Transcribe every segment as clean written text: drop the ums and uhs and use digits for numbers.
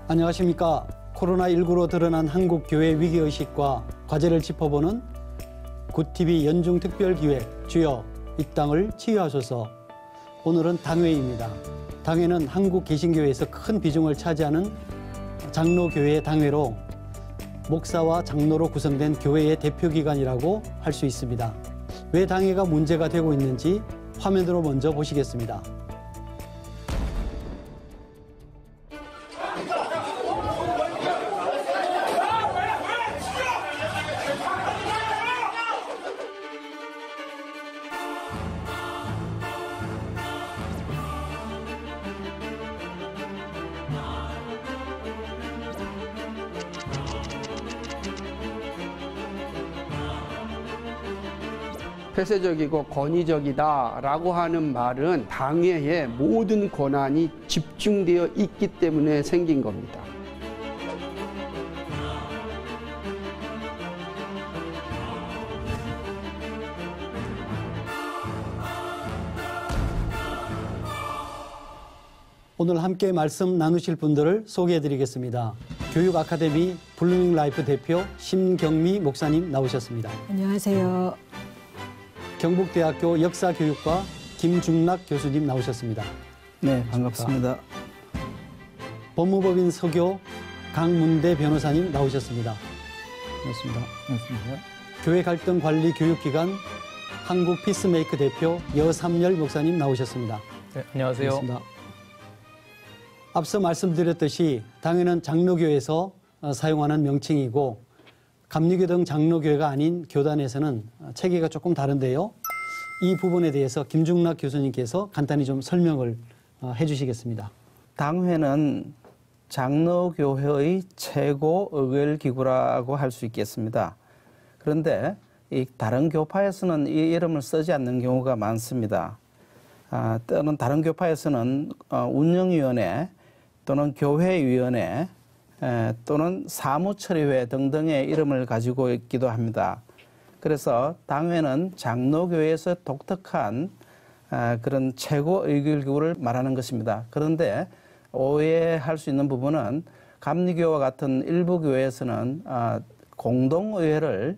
안녕하십니까. 코로나19로 드러난 한국 교회 위기의식과 과제를 짚어보는 굿TV 연중특별기획 주여 이 땅을 치유하소서. 오늘은 당회입니다. 당회는 한국 개신교회에서 큰 비중을 차지하는 장로교회의 당회로 목사와 장로로 구성된 교회의 대표기관이라고 할 수 있습니다. 왜 당회가 문제가 되고 있는지 화면으로 먼저 보시겠습니다. 폐쇄적이고 권위적이다라고 하는 말은 당회의 모든 권한이 집중되어 있기 때문에 생긴 겁니다. 오늘 함께 말씀 나누실 분들을 소개해드리겠습니다. 교육아카데미 블루밍 라이프 대표 심경미 목사님 나오셨습니다. 안녕하세요. 경북대학교 역사교육과 김중락 교수님 나오셨습니다. 네, 반갑습니다. 법무법인 서교 강문대 변호사님 나오셨습니다. 반갑습니다. 반갑습니다. 교회 갈등 관리 교육기관 한국 피스메이크 대표 여삼열 목사님 나오셨습니다. 네, 안녕하세요. 반갑습니다. 앞서 말씀드렸듯이 당회는 장로교에서 사용하는 명칭이고 감리교 등 장로교회가 아닌 교단에서는 체계가 조금 다른데요. 이 부분에 대해서 김중락 교수님께서 간단히 좀 설명을 해주시겠습니다. 당회는 장로교회의 최고 의결기구라고 할 수 있겠습니다. 그런데 이 다른 교파에서는 이 이름을 쓰지 않는 경우가 많습니다. 또는 다른 교파에서는 운영위원회 또는 교회위원회 또는 사무처리회 등등의 이름을 가지고 있기도 합니다. 그래서 당회는 장로교회에서 독특한 그런 최고 의결기구를 말하는 것입니다. 그런데 오해할 수 있는 부분은 감리교와 같은 일부 교회에서는 공동의회를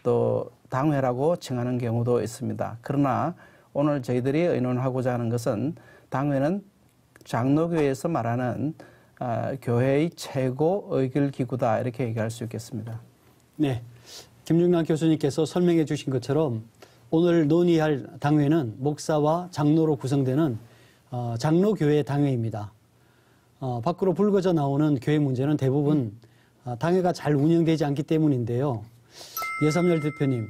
또 당회라고 칭하는 경우도 있습니다. 그러나 오늘 저희들이 의논하고자 하는 것은 당회는 장로교회에서 말하는 교회의 최고 의결기구다 이렇게 얘기할 수 있겠습니다. 네, 김중락 교수님께서 설명해 주신 것처럼 오늘 논의할 당회는 목사와 장로로 구성되는 장로교회 당회입니다. 밖으로 불거져 나오는 교회 문제는 대부분 당회가 잘 운영되지 않기 때문인데요. 여삼열 대표님,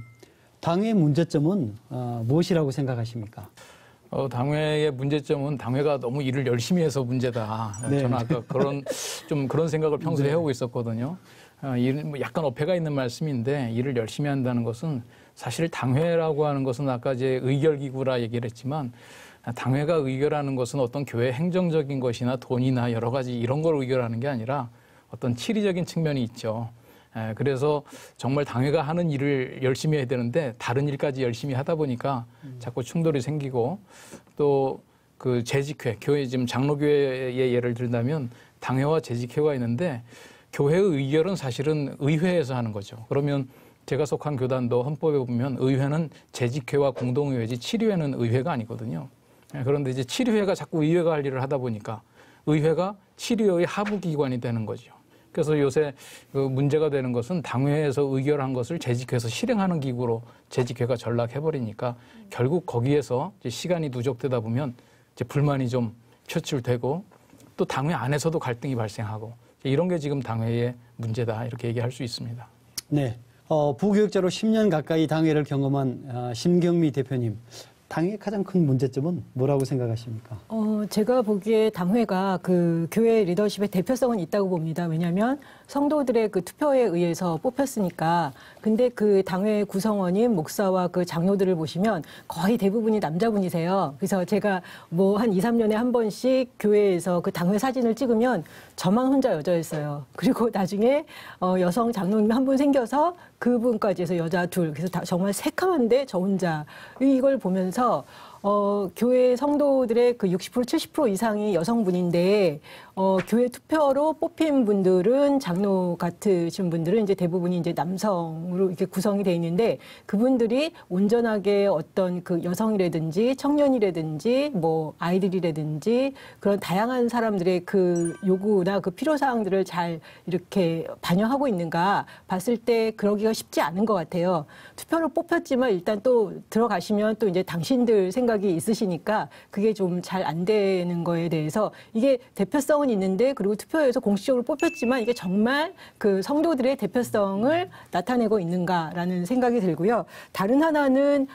당회 문제점은 무엇이라고 생각하십니까? 당회의 문제점은 당회가 너무 일을 열심히 해서 문제다. 네. 저는 아까 그런 생각을 평소에 해오고 있었거든요. 약간 어폐가 있는 말씀인데 일을 열심히 한다는 것은 사실 당회라고 하는 것은 아까 이제 의결기구라 얘기를 했지만 당회가 의결하는 것은 어떤 교회 행정적인 것이나 돈이나 여러 가지 이런 걸 의결하는 게 아니라 어떤 치리적인 측면이 있죠. 그래서 정말 당회가 하는 일을 열심히 해야 되는데 다른 일까지 열심히 하다 보니까 자꾸 충돌이 생기고 또 그 재직회, 교회 지금 장로교회의 예를 들자면 당회와 재직회가 있는데 교회의 의결은 사실은 의회에서 하는 거죠. 그러면 제가 속한 교단도 헌법에 보면 의회는 재직회와 공동의회지 치리회는 의회가 아니거든요. 그런데 이제 치리회가 자꾸 의회가 할 일을 하다 보니까 의회가 치리회의 하부기관이 되는 거죠. 그래서 요새 그 문제가 되는 것은 당회에서 의결한 것을 재직회에서 실행하는 기구로 재직회가 전락해버리니까 결국 거기에서 이제 시간이 누적되다 보면 이제 불만이 좀 표출되고 또 당회 안에서도 갈등이 발생하고 이런 게 지금 당회의 문제다 이렇게 얘기할 수 있습니다. 네, 부교육자로 10년 가까이 당회를 경험한 심경미 대표님. 당회의 가장 큰 문제점은 뭐라고 생각하십니까? 제가 보기에 당회가 그 교회 리더십의 대표성은 있다고 봅니다. 왜냐하면 성도들의 그 투표에 의해서 뽑혔으니까. 근데 그 당회 구성원인 목사와 그 장로들을 보시면 거의 대부분이 남자분이세요. 그래서 제가 뭐 한 2, 3년에 한 번씩 교회에서 그 당회 사진을 찍으면 저만 혼자 여자였어요. 그리고 나중에 여성 장로님 한 분 생겨서 그분까지 해서 여자 둘. 그래서 정말 새카만데 저 혼자. 이걸 보면서 교회 성도들의 그 60% 70% 이상이 여성분인데 교회 투표로 뽑힌 분들은 장로 같으신 분들은 이제 대부분이 이제 남성으로 이렇게 구성이 돼 있는데 그분들이 온전하게 어떤 그 여성이라든지 청년이라든지 뭐 아이들이라든지 그런 다양한 사람들의 그 요구나 그 필요 사항들을 잘 이렇게 반영하고 있는가 봤을 때 그러기가 쉽지 않은 것 같아요. 투표로 뽑혔지만 일단 또 들어가시면 또 이제 당신들 생각이 있으시니까 그게 좀 잘 안 되는 거에 대해서 이게 대표성은 있는데 그리고 투표에서 공식적으로 뽑혔지만 이게 정말 그 성도들의 대표성을 나타내고 있는가라는 생각이 들고요. 다른 하나는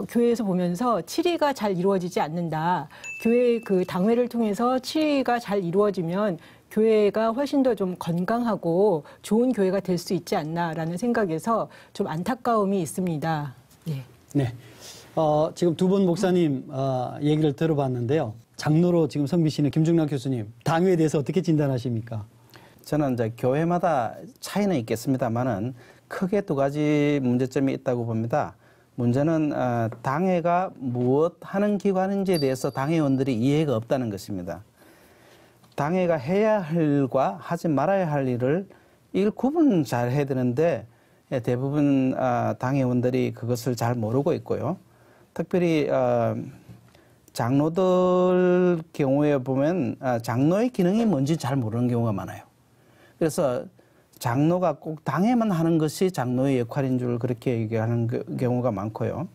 교회에서 보면서 치리가 잘 이루어지지 않는다. 교회 그 당회를 통해서 치리가 잘 이루어지면 교회가 훨씬 더 좀 건강하고 좋은 교회가 될 수 있지 않나라는 생각에서 좀 안타까움이 있습니다. 예. 네. 지금 두 분 목사님 얘기를 들어봤는데요. 장로로 지금 섬기시는 김중락 교수님, 당회에 대해서 어떻게 진단하십니까? 저는 이제 교회마다 차이는 있겠습니다만은 크게 두 가지 문제점이 있다고 봅니다. 문제는 당회가 무엇 하는 기관인지에 대해서 당회원들이 이해가 없다는 것입니다. 당회가 해야 할 일과 하지 말아야 할 일을 이걸 구분 잘 해야 되는데 대부분 당회원들이 그것을 잘 모르고 있고요. 특별히 장로들 경우에 보면 장로의 기능이 뭔지 잘 모르는 경우가 많아요. 그래서 장로가 꼭 당회만 하는 것이 장로의 역할인 줄 그렇게 얘기하는 경우가 많고요.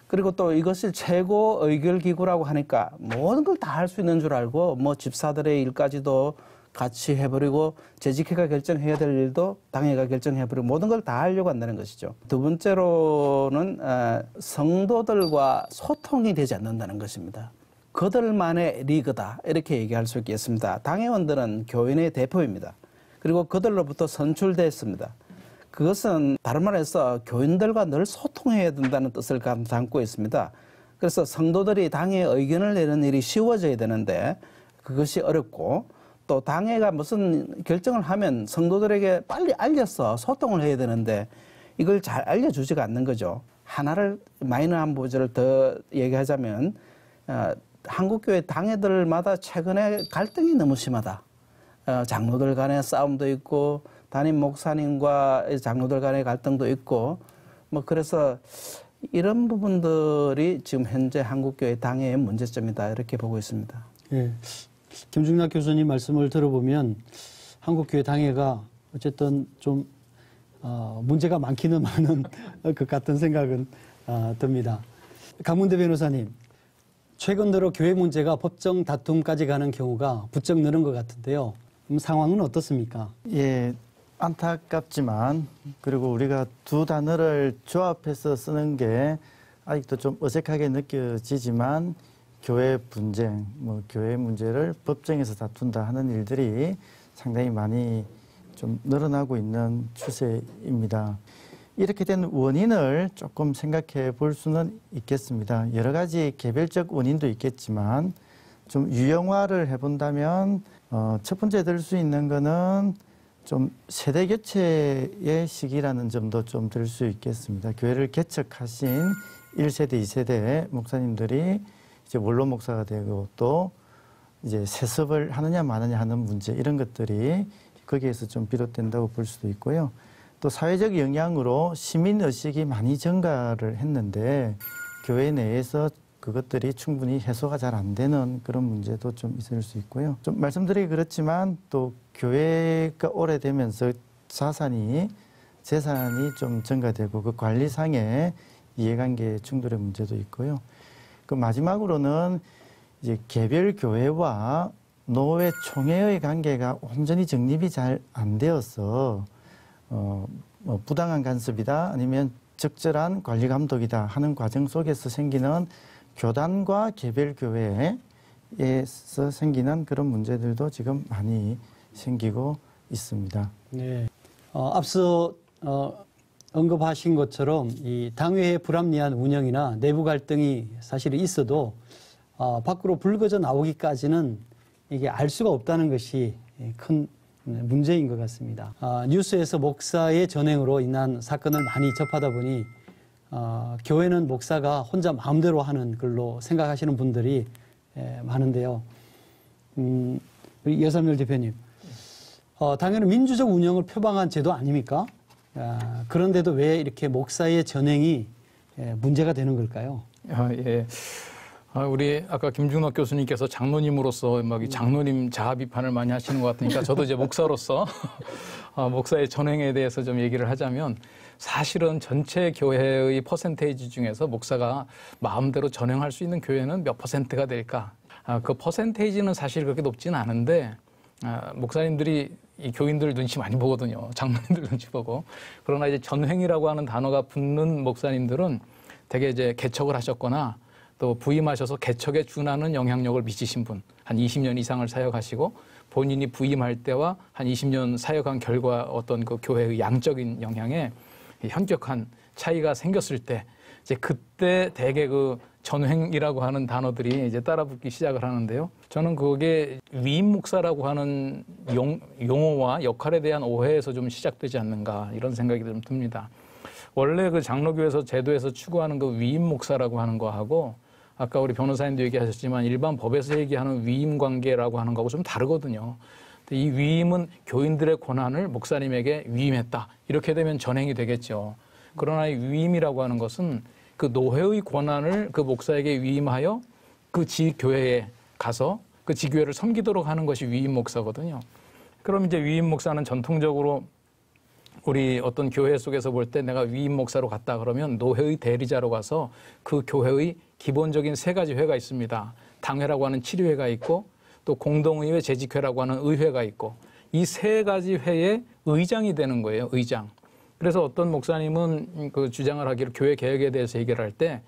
그리고 또 이것을 최고 의결기구라고 하니까 모든 걸 다 할 수 있는 줄 알고 뭐 집사들의 일까지도 같이 해버리고 재직회가 결정해야 될 일도 당회가 결정해버리고 모든 걸 다 하려고 한다는 것이죠. 두 번째로는 성도들과 소통이 되지 않는다는 것입니다. 그들만의 리그다 이렇게 얘기할 수 있겠습니다. 당회원들은 교인의 대표입니다. 그리고 그들로부터 선출됐습니다. 그것은 다른 말해서 교인들과 늘 소통해야 된다는 뜻을 담고 있습니다. 그래서 성도들이 당회에 의견을 내는 일이 쉬워져야 되는데 그것이 어렵고 또 당회가 무슨 결정을 하면 성도들에게 빨리 알려서 소통을 해야 되는데 이걸 잘 알려주지가 않는 거죠. 하나를 마이너한 부분을 더 얘기하자면 한국교회 당회들마다 최근에 갈등이 너무 심하다. 장로들 간의 싸움도 있고 담임 목사님과 장로들 간의 갈등도 있고 뭐 그래서 이런 부분들이 지금 현재 한국교회 당회의 문제점이다 이렇게 보고 있습니다. 예. 김중락 교수님 말씀을 들어보면 한국교회 당회가 어쨌든 좀 문제가 많기는 많은 것 같은 생각은 듭니다. 강문대 변호사님, 최근 들어 교회 문제가 법정 다툼까지 가는 경우가 부쩍 늘은 것 같은데요. 상황은 어떻습니까? 예, 안타깝지만 그리고 우리가 두 단어를 조합해서 쓰는 게 아직도 좀 어색하게 느껴지지만 교회 분쟁, 교회 문제를 법정에서 다툰다 하는 일들이 상당히 많이 좀 늘어나고 있는 추세입니다. 이렇게 된 원인을 조금 생각해 볼 수는 있겠습니다. 여러 가지 개별적 원인도 있겠지만 좀 유형화를 해본다면 첫 번째 들 수 있는 거는 좀 세대 교체의 시기라는 점도 좀 들 수 있겠습니다. 교회를 개척하신 1세대, 2세대 목사님들이 이제 원로 목사가 되고 또 이제 세습을 하느냐 마느냐 하는 문제 이런 것들이 거기에서 좀 비롯된다고 볼 수도 있고요. 또 사회적 영향으로 시민 의식이 많이 증가를 했는데 교회 내에서 그것들이 충분히 해소가 잘 안 되는 그런 문제도 좀 있을 수 있고요. 좀 말씀드리기 그렇지만 또 교회가 오래되면서 재산이 좀 증가되고 그 관리상의 이해관계 충돌의 문제도 있고요. 그 마지막으로는 이제 개별 교회와 노회 총회의 관계가 온전히 정립이 잘 안 되어서 부당한 간섭이다 아니면 적절한 관리 감독이다 하는 과정 속에서 생기는 교단과 개별 교회에서 생기는 그런 문제들도 지금 많이 생기고 있습니다. 네. 앞서 언급하신 것처럼 이 당회의 불합리한 운영이나 내부 갈등이 사실 있어도 밖으로 불거져 나오기까지는 이게 알 수가 없다는 것이 큰 문제인 것 같습니다. 뉴스에서 목사의 전행으로 인한 사건을 많이 접하다 보니 교회는 목사가 혼자 마음대로 하는 걸로 생각하시는 분들이 많은데요. 우리 여삼열 대표님, 당연히 민주적 운영을 표방한 제도 아닙니까? 그런데도 왜 이렇게 목사의 전횡이 문제가 되는 걸까요? 예. 우리 아까 김준호 교수님께서 장로님으로서 막 이 장로님 자아 비판을 많이 하시는 것 같으니까 저도 이제 목사로서 목사의 전횡에 대해서 좀 얘기를 하자면 사실은 전체 교회의 퍼센테이지 중에서 목사가 마음대로 전횡할 수 있는 교회는 몇 퍼센트가 될까? 그 퍼센테이지는 사실 그렇게 높지는 않은데 목사님들이 이 교인들 눈치 많이 보거든요. 장로님들 눈치 보고. 그러나 이제 전횡이라고 하는 단어가 붙는 목사님들은 되게 이제 개척을 하셨거나 또 부임하셔서 개척에 준하는 영향력을 미치신 분, 한 20년 이상을 사역하시고 본인이 부임할 때와 한 20년 사역한 결과 어떤 그 교회의 양적인 영향에 현격한 차이가 생겼을 때 이제 그때 대개 그 전횡이라고 하는 단어들이 이제 따라붙기 시작을 하는데요. 저는 그게 위임 목사라고 하는 용어와 역할에 대한 오해에서 좀 시작되지 않는가 이런 생각이 좀 듭니다. 원래 그 장로교에서 제도에서 추구하는 그 위임 목사라고 하는 거하고 아까 우리 변호사님도 얘기하셨지만 일반 법에서 얘기하는 위임 관계라고 하는 거하고 좀 다르거든요. 이 위임은 교인들의 권한을 목사님에게 위임했다. 이렇게 되면 전행이 되겠죠. 그러나 이 위임이라고 하는 것은 그 노회의 권한을 그 목사에게 위임하여 그 지교회에 가서 그 지교회를 섬기도록 하는 것이 위임 목사거든요. 그럼 이제 위임 목사는 전통적으로 우리 어떤 교회 속에서 볼 때 내가 위임 목사로 갔다 그러면 노회의 대리자로 가서 그 교회의 기본적인 세 가지 회가 있습니다. 당회라고 하는 치리회가 있고 또 공동의회 재직회라고 하는 의회가 있고 이 세 가지 회의 의장이 되는 거예요. 의장. 그래서 어떤 목사님은 그 주장을 하기를 교회 개혁에 대해서 얘기를 할 때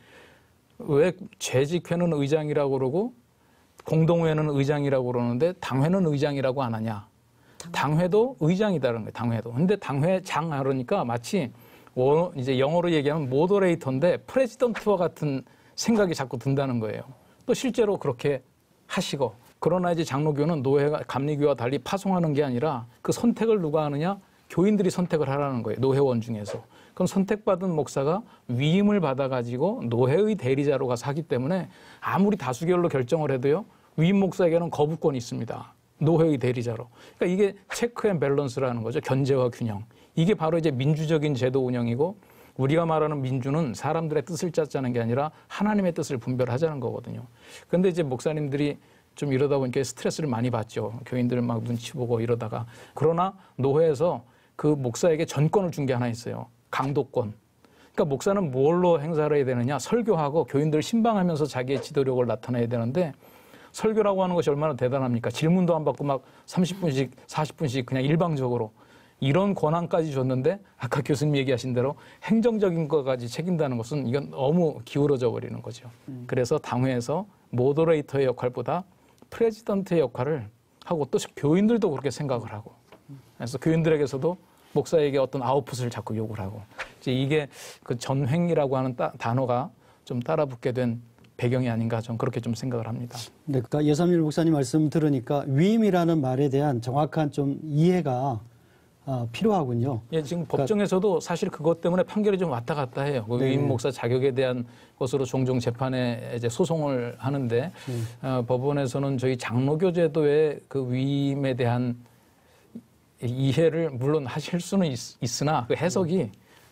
왜 재직회는 의장이라고 그러고 공동회는 의장이라고 그러는데 당회는 의장이라고 안 하냐. 당회도 의장이다라는 거예요. 당회도. 근데 당회장 하려니까 마치 이제 영어로 얘기하면 모더레이터인데 프레지던트와 같은 생각이 자꾸 든다는 거예요. 또 실제로 그렇게 하시고 그러나 이제 장로교는 노회가 감리교와 달리 파송하는 게 아니라 그 선택을 누가 하느냐? 교인들이 선택을 하라는 거예요. 노회원 중에서. 그럼 선택받은 목사가 위임을 받아가지고 노회의 대리자로 가서 하기 때문에 아무리 다수결로 결정을 해도요. 위임 목사에게는 거부권이 있습니다. 노회의 대리자로. 그러니까 이게 체크 앤 밸런스라는 거죠. 견제와 균형. 이게 바로 이제 민주적인 제도 운영이고 우리가 말하는 민주는 사람들의 뜻을 짰자는 게 아니라 하나님의 뜻을 분별하자는 거거든요. 그런데 이제 목사님들이 좀 이러다 보니까 스트레스를 많이 받죠. 교인들 막 눈치 보고 이러다가. 그러나 노회에서 그 목사에게 전권을 준 게 하나 있어요. 강도권. 그러니까 목사는 뭘로 행사를 해야 되느냐. 설교하고 교인들을 신방하면서 자기의 지도력을 나타내야 되는데 설교라고 하는 것이 얼마나 대단합니까? 질문도 안 받고 막 30분씩 40분씩 그냥 일방적으로 이런 권한까지 줬는데 아까 교수님 얘기하신 대로 행정적인 것까지 책임다는 것은 이건 너무 기울어져 버리는 거죠. 그래서 당회에서 모더레이터의 역할보다 프레지던트의 역할을 하고 또 교인들도 그렇게 생각을 하고 그래서 교인들에게서도 목사에게 어떤 아웃풋을 자꾸 요구를 하고 이제 이게 그 전횡이라고 하는 단어가 좀 따라붙게 된 배경이 아닌가 좀 그렇게 좀 생각을 합니다. 네, 그러니까 여삼일 목사님 말씀 들으니까 위임이라는 말에 대한 정확한 좀 이해가 필요하군요. 예, 지금 법정에서도 사실 그것 때문에 판결이 좀 왔다 갔다 해요. 그 위임 목사 자격에 대한 것으로 종종 재판에 이제 소송을 하는데 법원에서는 저희 장로교 제도의 그 위임에 대한 이해를 물론 하실 수는 있으나 그 해석이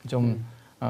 좀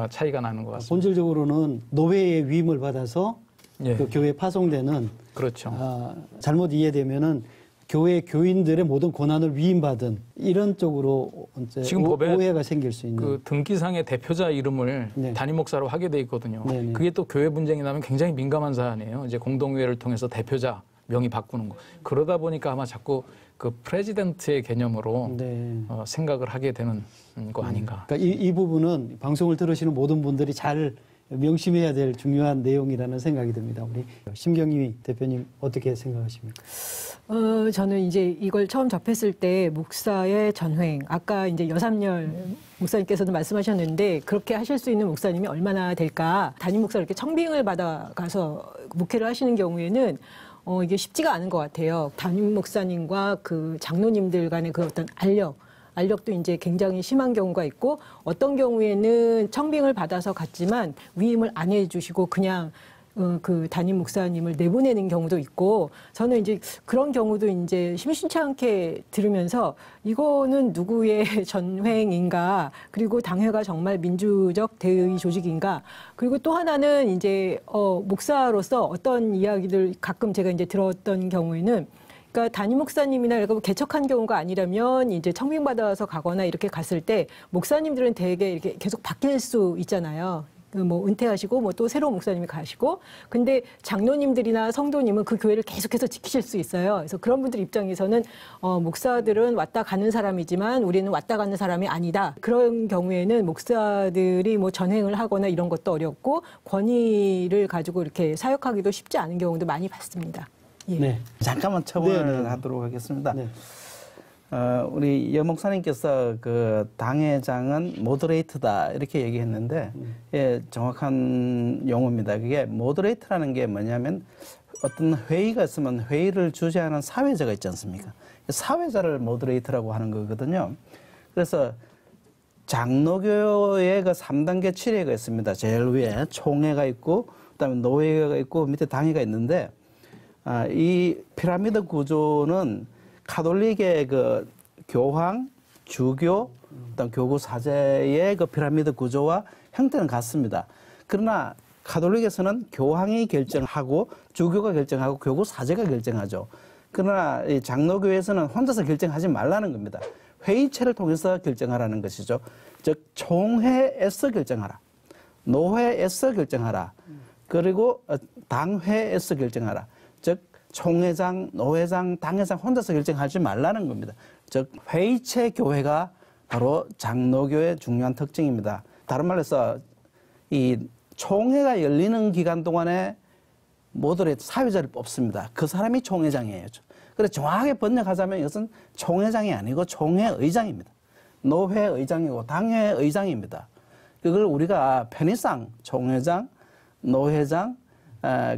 차이가 나는 것 같습니다. 본질적으로는 노회의 위임을 받아서 예. 그 교회에 파송되는 그렇죠. 잘못 이해되면은 교회 교인들의 모든 권한을 위임받은 이런 쪽으로 이제 지금 법에 오해가 생길 수 있는 그 등기상의 대표자 이름을 네. 단임 목사로 하게 돼 있거든요. 네네. 그게 또 교회 분쟁이 나면 굉장히 민감한 사안이에요. 이제 공동의회를 통해서 대표자 명의 바꾸는 거. 그러다 보니까 아마 자꾸 그 프레지던트의 개념으로 네. 생각을 하게 되는 거 아닌가. 그러니까 이 부분은 방송을 들으시는 모든 분들이 잘 명심해야 될 중요한 내용이라는 생각이 듭니다. 우리 심경희 대표님 어떻게 생각하십니까? 저는 이제 이걸 처음 접했을 때 목사의 전횡, 아까 이제 여삼열 목사님께서도 말씀하셨는데 그렇게 하실 수 있는 목사님이 얼마나 될까? 담임 목사 이렇게 청빙을 받아가서 목회를 하시는 경우에는 이게 쉽지가 않은 것 같아요. 담임 목사님과 그 장로님들 간의 그 어떤 알력, 알력도 이제 굉장히 심한 경우가 있고 어떤 경우에는 청빙을 받아서 갔지만 위임을 안 해주시고 그냥 그 담임 목사님을 내보내는 경우도 있고 저는 이제 그런 경우도 이제 심심치 않게 들으면서 이거는 누구의 전횡인가 그리고 당회가 정말 민주적 대의 조직인가 그리고 또 하나는 이제 목사로서 어떤 이야기들 가끔 제가 이제 들었던 경우에는 그러니까 담임 목사님이나 이렇게 개척한 경우가 아니라면 이제 청빙받아서 가거나 이렇게 갔을 때 목사님들은 되게 이렇게 계속 바뀔 수 있잖아요. 뭐 은퇴하시고 뭐 또 새로운 목사님이 가시고 근데 장로님들이나 성도님은 그 교회를 계속해서 지키실 수 있어요. 그래서 그런 분들 입장에서는 목사들은 왔다 가는 사람이지만 우리는 왔다 가는 사람이 아니다. 그런 경우에는 목사들이 뭐 전횡을 하거나 이런 것도 어렵고 권위를 가지고 이렇게 사역하기도 쉽지 않은 경우도 많이 봤습니다. 예. 네. 잠깐만 첨언을 네, 네. 하도록 하겠습니다. 네. 우리 여 목사님께서 그 당회장은 모더레이터다 이렇게 얘기했는데 예, 정확한 용어입니다. 그게 모더레이터라는 게 뭐냐면 어떤 회의가 있으면 회의를 주재하는 사회자가 있지 않습니까? 사회자를 모더레이터라고 하는 거거든요. 그래서 장로교의 그 3단계 7회가 있습니다. 제일 위에 총회가 있고 그다음에 노회가 있고 밑에 당회가 있는데 이 피라미드 구조는 카톨릭의 그 교황, 주교, 그다음 교구 사제의 그 피라미드 구조와 형태는 같습니다. 그러나 카톨릭에서는 교황이 결정하고 주교가 결정하고 교구 사제가 결정하죠. 그러나 이 장로교에서는 혼자서 결정하지 말라는 겁니다. 회의체를 통해서 결정하라는 것이죠. 즉 총회에서 결정하라. 노회에서 결정하라. 그리고 당회에서 결정하라. 즉 총회장, 노회장, 당회장 혼자서 결정하지 말라는 겁니다. 즉 회의체 교회가 바로 장로교의 중요한 특징입니다. 다른 말로 해서 이 총회가 열리는 기간 동안에 모두의 사회자를 뽑습니다. 그 사람이 총회장이에요. 그래서 정확하게 번역하자면 이것은 총회장이 아니고 총회의장입니다. 노회의장이고 당회의장입니다. 그걸 우리가 편의상 총회장, 노회장,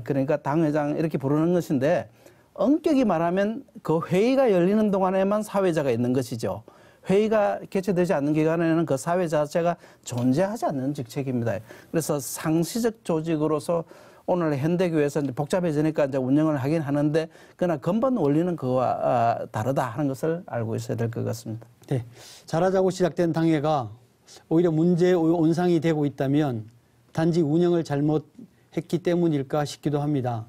그러니까 당회장 이렇게 부르는 것인데 엄격히 말하면 그 회의가 열리는 동안에만 사회자가 있는 것이죠. 회의가 개최되지 않는 기간에는 그 사회 자체가 존재하지 않는 직책입니다. 그래서 상시적 조직으로서 오늘 현대교회에서 이제 복잡해지니까 이제 운영을 하긴 하는데 그러나 근본 원리는 그와 다르다 하는 것을 알고 있어야 될 것 같습니다. 네. 잘하자고 시작된 당회가 오히려 문제의 온상이 되고 있다면 단지 운영을 잘못했기 때문일까 싶기도 합니다.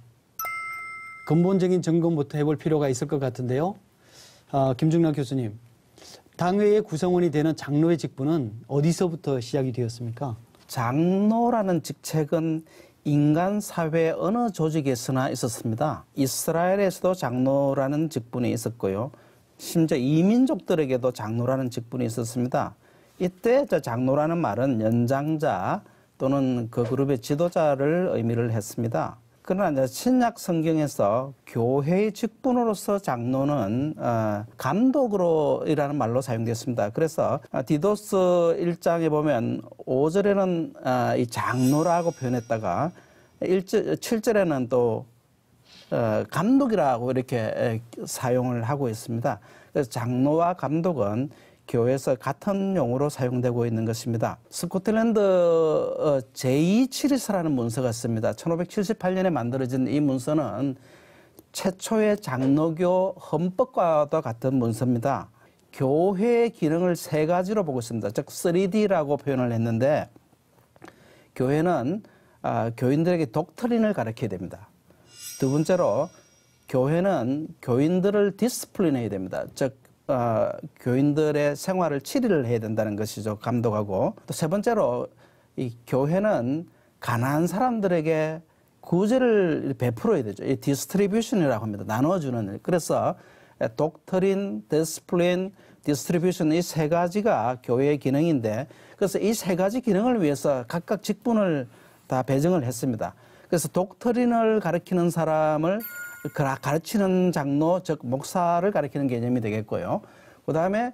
근본적인 점검부터 해볼 필요가 있을 것 같은데요. 김중남 교수님, 당회의 구성원이 되는 장로의 직분은 어디서부터 시작이 되었습니까? 장로라는 직책은 인간 사회 어느 조직에서나 있었습니다. 이스라엘에서도 장로라는 직분이 있었고요. 심지어 이민족들에게도 장로라는 직분이 있었습니다. 이때 장로라는 말은 연장자 또는 그 그룹의 지도자를 의미를 했습니다. 그러나 이제 신약 성경에서 교회의 직분으로서 장로는 감독으로이라는 말로 사용되었습니다. 그래서 디도스 1장에 보면 5절에는 이 장로라고 표현했다가 7절에는 또 감독이라고 이렇게 사용을 하고 있습니다. 그래서 장로와 감독은 교회에서 같은 용어로 사용되고 있는 것입니다. 스코틀랜드 제2치리스라는 문서가 있습니다. 1578년에 만들어진 이 문서는 최초의 장로교 헌법과도 같은 문서입니다. 교회의 기능을 세 가지로 보고 있습니다. 즉 3D라고 표현을 했는데 교회는 교인들에게 독트린을 가르쳐야 됩니다. 두 번째로 교회는 교인들을 디스플린해야 됩니다. 즉 교인들의 생활을 치리를 해야 된다는 것이죠. 감독하고. 또 세 번째로 이 교회는 가난한 사람들에게 구제를 베풀어야 되죠. 이 디스트리뷰션이라고 합니다. 나눠주는 일. 그래서 독트린, 디스플린, 디스트리뷰션 이 세 가지가 교회의 기능인데 그래서 이 세 가지 기능을 위해서 각각 직분을 다 배정을 했습니다. 그래서 독트린을 가르치는 사람을 가르치는 장로, 즉 목사를 가르치는 개념이 되겠고요. 그다음에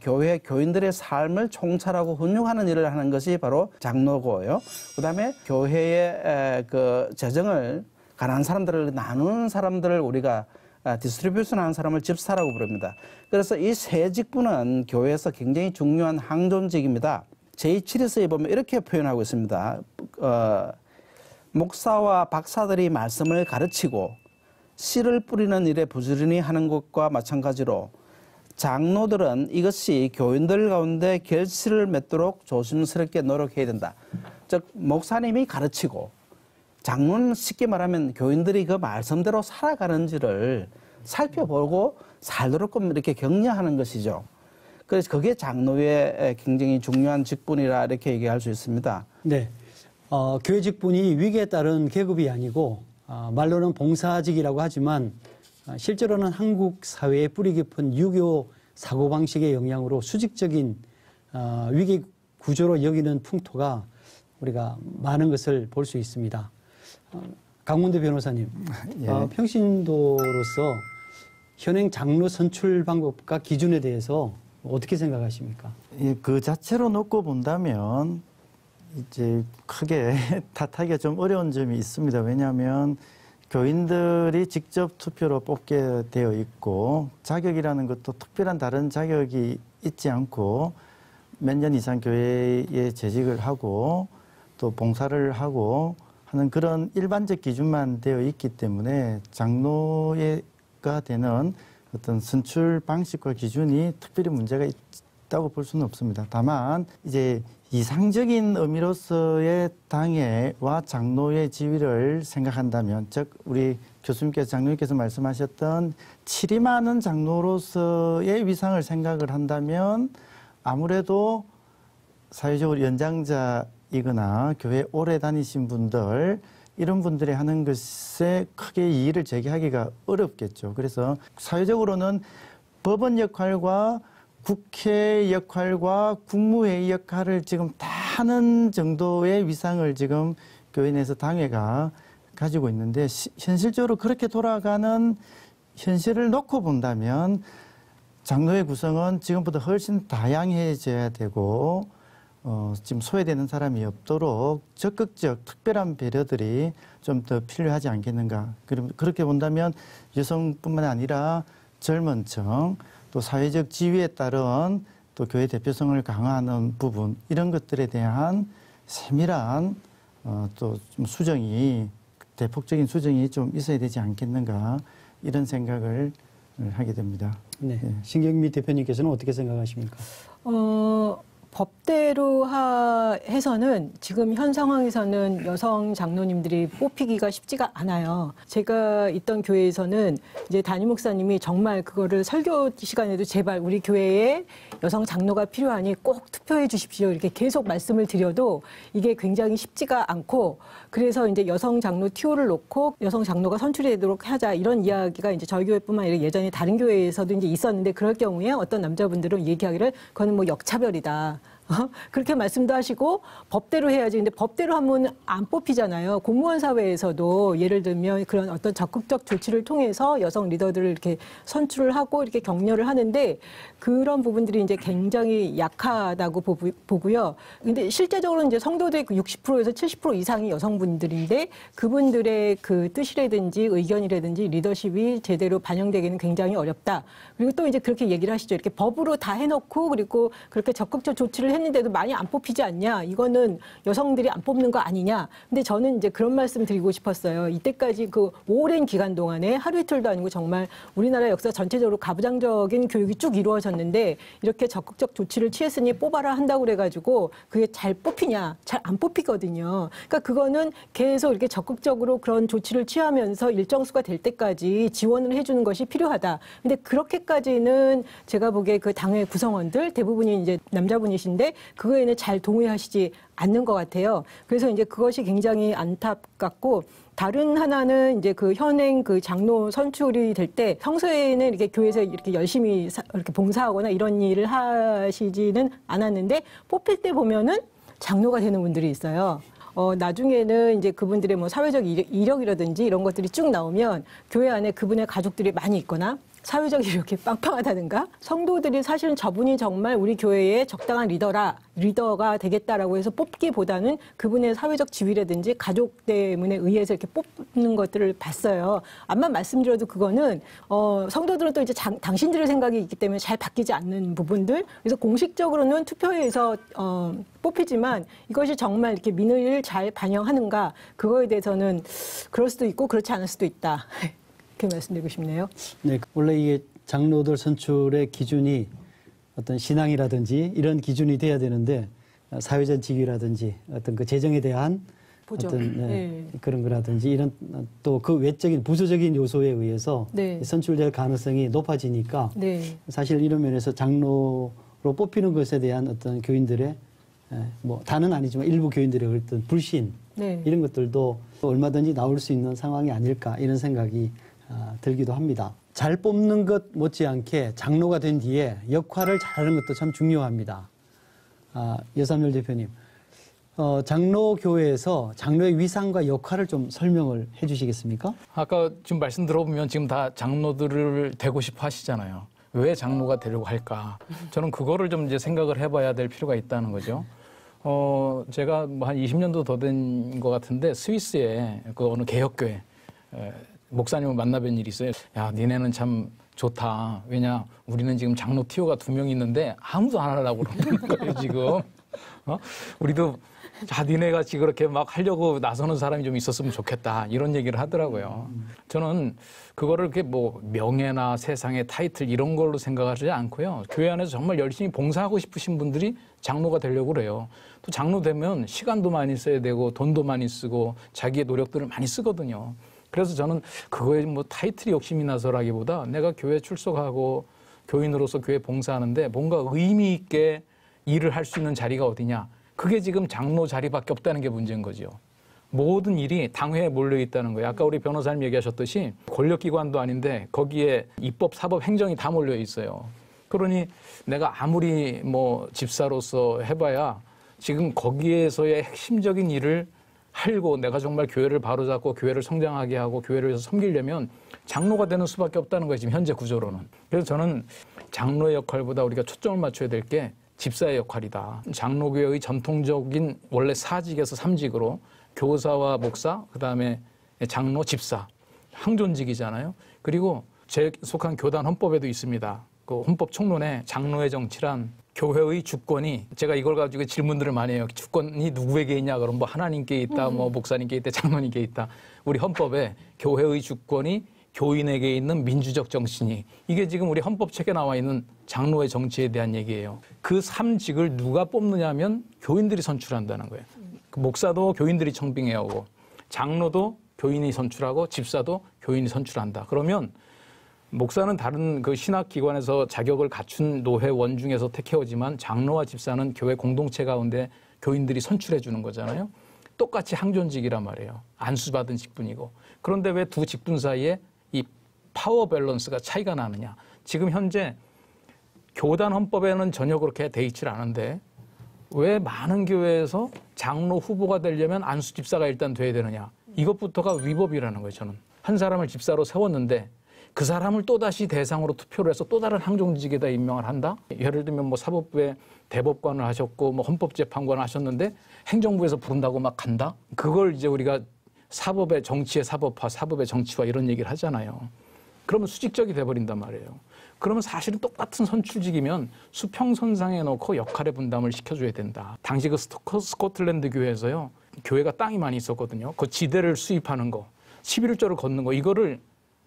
교회 교인들의 삶을 총찰하고 훈육하는 일을 하는 것이 바로 장로고요. 그다음에 교회의 그 재정을 가난한 사람들을 나누는 사람들을 우리가 디스트리뷰션 하는 사람을 집사라고 부릅니다. 그래서 이 세 직분은 교회에서 굉장히 중요한 항존직입니다. 제7에서에 보면 이렇게 표현하고 있습니다. 목사와 박사들이 말씀을 가르치고 씨를 뿌리는 일에 부지런히 하는 것과 마찬가지로 장로들은 이것이 교인들 가운데 결실을 맺도록 조심스럽게 노력해야 된다. 즉 목사님이 가르치고 장로는 쉽게 말하면 교인들이 그 말씀대로 살아가는지를 살펴보고 살도록 이렇게 격려하는 것이죠. 그래서 그게 장로의 굉장히 중요한 직분이라 이렇게 얘기할 수 있습니다. 네. 교회 직분이 위기에 따른 계급이 아니고 말로는 봉사직이라고 하지만 실제로는 한국 사회의 뿌리 깊은 유교 사고방식의 영향으로 수직적인 위기 구조로 여기는 풍토가 우리가 많은 것을 볼 수 있습니다. 강문대 변호사님, 예. 평신도로서 현행 장로 선출 방법과 기준에 대해서 어떻게 생각하십니까? 예, 그 자체로 놓고 본다면 이제 크게 탓하기가 좀 어려운 점이 있습니다. 왜냐하면 교인들이 직접 투표로 뽑게 되어 있고 자격이라는 것도 특별한 다른 자격이 있지 않고 몇 년 이상 교회에 재직을 하고 또 봉사를 하고 하는 그런 일반적 기준만 되어 있기 때문에 장로가 되는 어떤 선출 방식과 기준이 특별히 문제가 있다고 볼 수는 없습니다. 다만 이제 이상적인 의미로서의 당회와 장로의 지위를 생각한다면, 즉 우리 교수님께서 장로님께서 말씀하셨던 치림하는 장로로서의 위상을 생각을 한다면 아무래도 사회적으로 연장자이거나 교회 오래 다니신 분들, 이런 분들이 하는 것에 크게 이의를 제기하기가 어렵겠죠. 그래서 사회적으로는 법원 역할과 국회 역할과 국무회의 역할을 지금 다 하는 정도의 위상을 지금 교회 내에서 당회가 가지고 있는데, 현실적으로 그렇게 돌아가는 현실을 놓고 본다면 장로의 구성은 지금보다 훨씬 다양해져야 되고 지금 소외되는 사람이 없도록 적극적 특별한 배려들이 좀 더 필요하지 않겠는가. 그렇게 본다면 여성뿐만 아니라 젊은 층, 또 사회적 지위에 따른 또 교회 대표성을 강화하는 부분, 이런 것들에 대한 세밀한 또 좀 수정이, 대폭적인 수정이 좀 있어야 되지 않겠는가, 이런 생각을 하게 됩니다. 네. 신경미 대표님께서는 어떻게 생각하십니까? 법대로 해서는 지금 현 상황에서는 여성 장로님들이 뽑히기가 쉽지가 않아요. 제가 있던 교회에서는 이제 담임 목사님이 정말 그거를 설교 시간에도 제발 우리 교회에 여성 장로가 필요하니 꼭 투표해 주십시오, 이렇게 계속 말씀을 드려도 이게 굉장히 쉽지가 않고, 그래서 이제 여성 장로 TO를 놓고 여성 장로가 선출이 되도록 하자, 이런 이야기가 이제 저희 교회뿐만 아니라 예전에 다른 교회에서도 이제 있었는데, 그럴 경우에 어떤 남자분들은 얘기하기를 그거는 뭐 역차별이다, 그렇게 말씀도 하시고, 법대로 해야지. 근데 법대로 하면 안 뽑히잖아요. 공무원 사회에서도 예를 들면 그런 어떤 적극적 조치를 통해서 여성 리더들을 이렇게 선출을 하고 이렇게 격려를 하는데, 그런 부분들이 이제 굉장히 약하다고 보고요. 근데 실제적으로 이제 성도들의 60%에서 70% 이상이 여성분들인데, 그분들의 그 뜻이라든지 의견이라든지 리더십이 제대로 반영되기는 굉장히 어렵다. 그리고 또 이제 그렇게 얘기를 하시죠. 이렇게 법으로 다 해놓고 그리고 그렇게 적극적 조치를 했는데도 많이 안 뽑히지 않냐, 이거는 여성들이 안 뽑는 거 아니냐. 근데 저는 이제 그런 말씀 드리고 싶었어요. 이때까지 그 오랜 기간 동안에 하루 이틀도 아니고 정말 우리나라 역사 전체적으로 가부장적인 교육이 쭉 이루어졌는데, 이렇게 적극적 조치를 취했으니 뽑아라 한다고 그래가지고 그게 잘 뽑히냐? 잘 안 뽑히거든요. 그러니까 그거는 계속 이렇게 적극적으로 그런 조치를 취하면서 일정 수가 될 때까지 지원을 해주는 것이 필요하다. 근데 그렇게까지는 제가 보기에 그 당회 구성원들 대부분이 이제 남자분이신데 그거에는 잘 동의하시지 않는 것 같아요. 그래서 이제 그것이 굉장히 안타깝고, 다른 하나는 이제 그 현행 그 장로 선출이 될 때 평소에는 이렇게 교회에서 이렇게 열심히 이렇게 봉사하거나 이런 일을 하시지는 않았는데, 뽑힐 때 보면은 장로가 되는 분들이 있어요. 나중에는 이제 그분들의 뭐 사회적 이력이라든지 이런 것들이 쭉 나오면 교회 안에 그분의 가족들이 많이 있거나 사회적이 이렇게 빵빵하다든가 성도들이 사실은 저분이 정말 우리 교회의 적당한 리더가 되겠다라고 해서 뽑기보다는 그분의 사회적 지위라든지 가족 때문에 의해서 이렇게 뽑는 것들을 봤어요. 암만 말씀드려도 그거는 성도들은 또 이제 당신들의 생각이 있기 때문에 잘 바뀌지 않는 부분들, 그래서 공식적으로는 투표에서 뽑히지만 이것이 정말 이렇게 민의를 잘 반영하는가, 그거에 대해서는 그럴 수도 있고 그렇지 않을 수도 있다. 이렇게 말씀드리고 싶네요. 네, 원래 이게 장로들 선출의 기준이 어떤 신앙이라든지 이런 기준이 돼야 되는데 사회적 직위라든지 어떤 그 재정에 대한 보죠. 어떤 그런 거라든지 이런 또 그 외적인 부수적인 요소에 의해서 네. 선출될 가능성이 높아지니까 네. 사실 이런 면에서 장로로 뽑히는 것에 대한 어떤 교인들의 뭐 다는 아니지만 일부 교인들의 어떤 불신 네. 이런 것들도 얼마든지 나올 수 있는 상황이 아닐까 이런 생각이 들기도 합니다. 잘 뽑는 것 못지않게 장로가 된 뒤에 역할을 잘하는 것도 참 중요합니다. 여삼열 대표님, 장로교회에서 장로의 위상과 역할을 좀 설명을 해 주시겠습니까? 아까 지금 말씀 들어보면 지금 다 장로들을 되고 싶어 하시잖아요. 왜 장로가 되려고 할까? 저는 그거를 좀 이제 생각을 해봐야 될 필요가 있다는 거죠. 제가 뭐 한 20년도 더 된 것 같은데 스위스에 그 어느 개혁교회 목사님을 만나뵌 일이 있어요. 야, 니네는 참 좋다. 왜냐, 우리는 지금 장로 티오가 2명 있는데 아무도 안 하려고 그러는 거예요, 지금. 우리도 니네 같이 그렇게 막 하려고 나서는 사람이 좀 있었으면 좋겠다. 이런 얘기를 하더라고요. 저는 그거를 이렇게 뭐 명예나 세상의 타이틀 이런 걸로 생각하지 않고요. 교회 안에서 정말 열심히 봉사하고 싶으신 분들이 장로가 되려고 그래요. 또 장로 되면 시간도 많이 써야 되고 돈도 많이 쓰고 자기의 노력들을 많이 쓰거든요. 그래서 저는 그거에 뭐 타이틀이 욕심이 나서라기보다 내가 교회 출석하고 교인으로서 교회 봉사하는데 뭔가 의미 있게 일을 할 수 있는 자리가 어디냐. 그게 지금 장로 자리밖에 없다는 게 문제인 거죠. 모든 일이 당회에 몰려 있다는 거예요. 아까 우리 변호사님 얘기하셨듯이 권력기관도 아닌데 거기에 입법, 사법, 행정이 다 몰려 있어요. 그러니 내가 아무리 뭐 집사로서 해봐야 지금 거기에서의 핵심적인 일을 하고 내가 정말 교회를 바로잡고 교회를 성장하게 하고 교회를 위해서 섬기려면 장로가 되는 수밖에 없다는 거예요. 지금 현재 구조로는. 그래서 저는 장로의 역할보다 우리가 초점을 맞춰야 될 게 집사의 역할이다. 장로교회의 전통적인 원래 4직에서 3직으로 교사와 목사, 그다음에 장로, 집사, 항존직이잖아요. 그리고 제 속한 교단 헌법에도 있습니다. 그 헌법 총론에 장로의 정치란 교회의 주권이, 제가 이걸 가지고 질문들을 많이 해요. 주권이 누구에게 있냐? 그럼 뭐 하나님께 있다, 뭐 목사님께 있다, 장로님께 있다. 우리 헌법에 교회의 주권이 교인에게 있는 민주적 정신이, 이게 지금 우리 헌법책에 나와 있는 장로의 정치에 대한 얘기예요. 그 3직을 누가 뽑느냐면 교인들이 선출한다는 거예요. 그 목사도 교인들이 청빙해 오고 장로도 교인이 선출하고 집사도 교인이 선출한다. 그러면 목사는 다른 그 신학기관에서 자격을 갖춘 노회원 중에서 택해오지만 장로와 집사는 교회 공동체 가운데 교인들이 선출해 주는 거잖아요. 똑같이 항존직이란 말이에요. 안수받은 직분이고. 그런데 왜 두 직분 사이에 이 파워 밸런스가 차이가 나느냐. 지금 현재 교단 헌법에는 전혀 그렇게 돼 있질 않은데 왜 많은 교회에서 장로 후보가 되려면 안수 집사가 일단 돼야 되느냐. 이것부터가 위법이라는 거예요. 저는. 한 사람을 집사로 세웠는데 그 사람을 또다시 대상으로 투표를 해서 또 다른 항존직에다 임명을 한다? 예를 들면 뭐 사법부에 대법관을 하셨고 뭐 헌법재판관을 하셨는데 행정부에서 부른다고 막 간다? 그걸 이제 우리가 사법의 정치의 사법화, 사법의 정치화 이런 얘기를 하잖아요. 그러면 수직적이 돼버린단 말이에요. 그러면 사실은 똑같은 선출직이면 수평선상에 놓고 역할의 분담을 시켜줘야 된다. 당시 그 스코틀랜드 교회에서요. 교회가 땅이 많이 있었거든요. 그 지대를 수입하는 거, 11조를 걷는 거, 이거를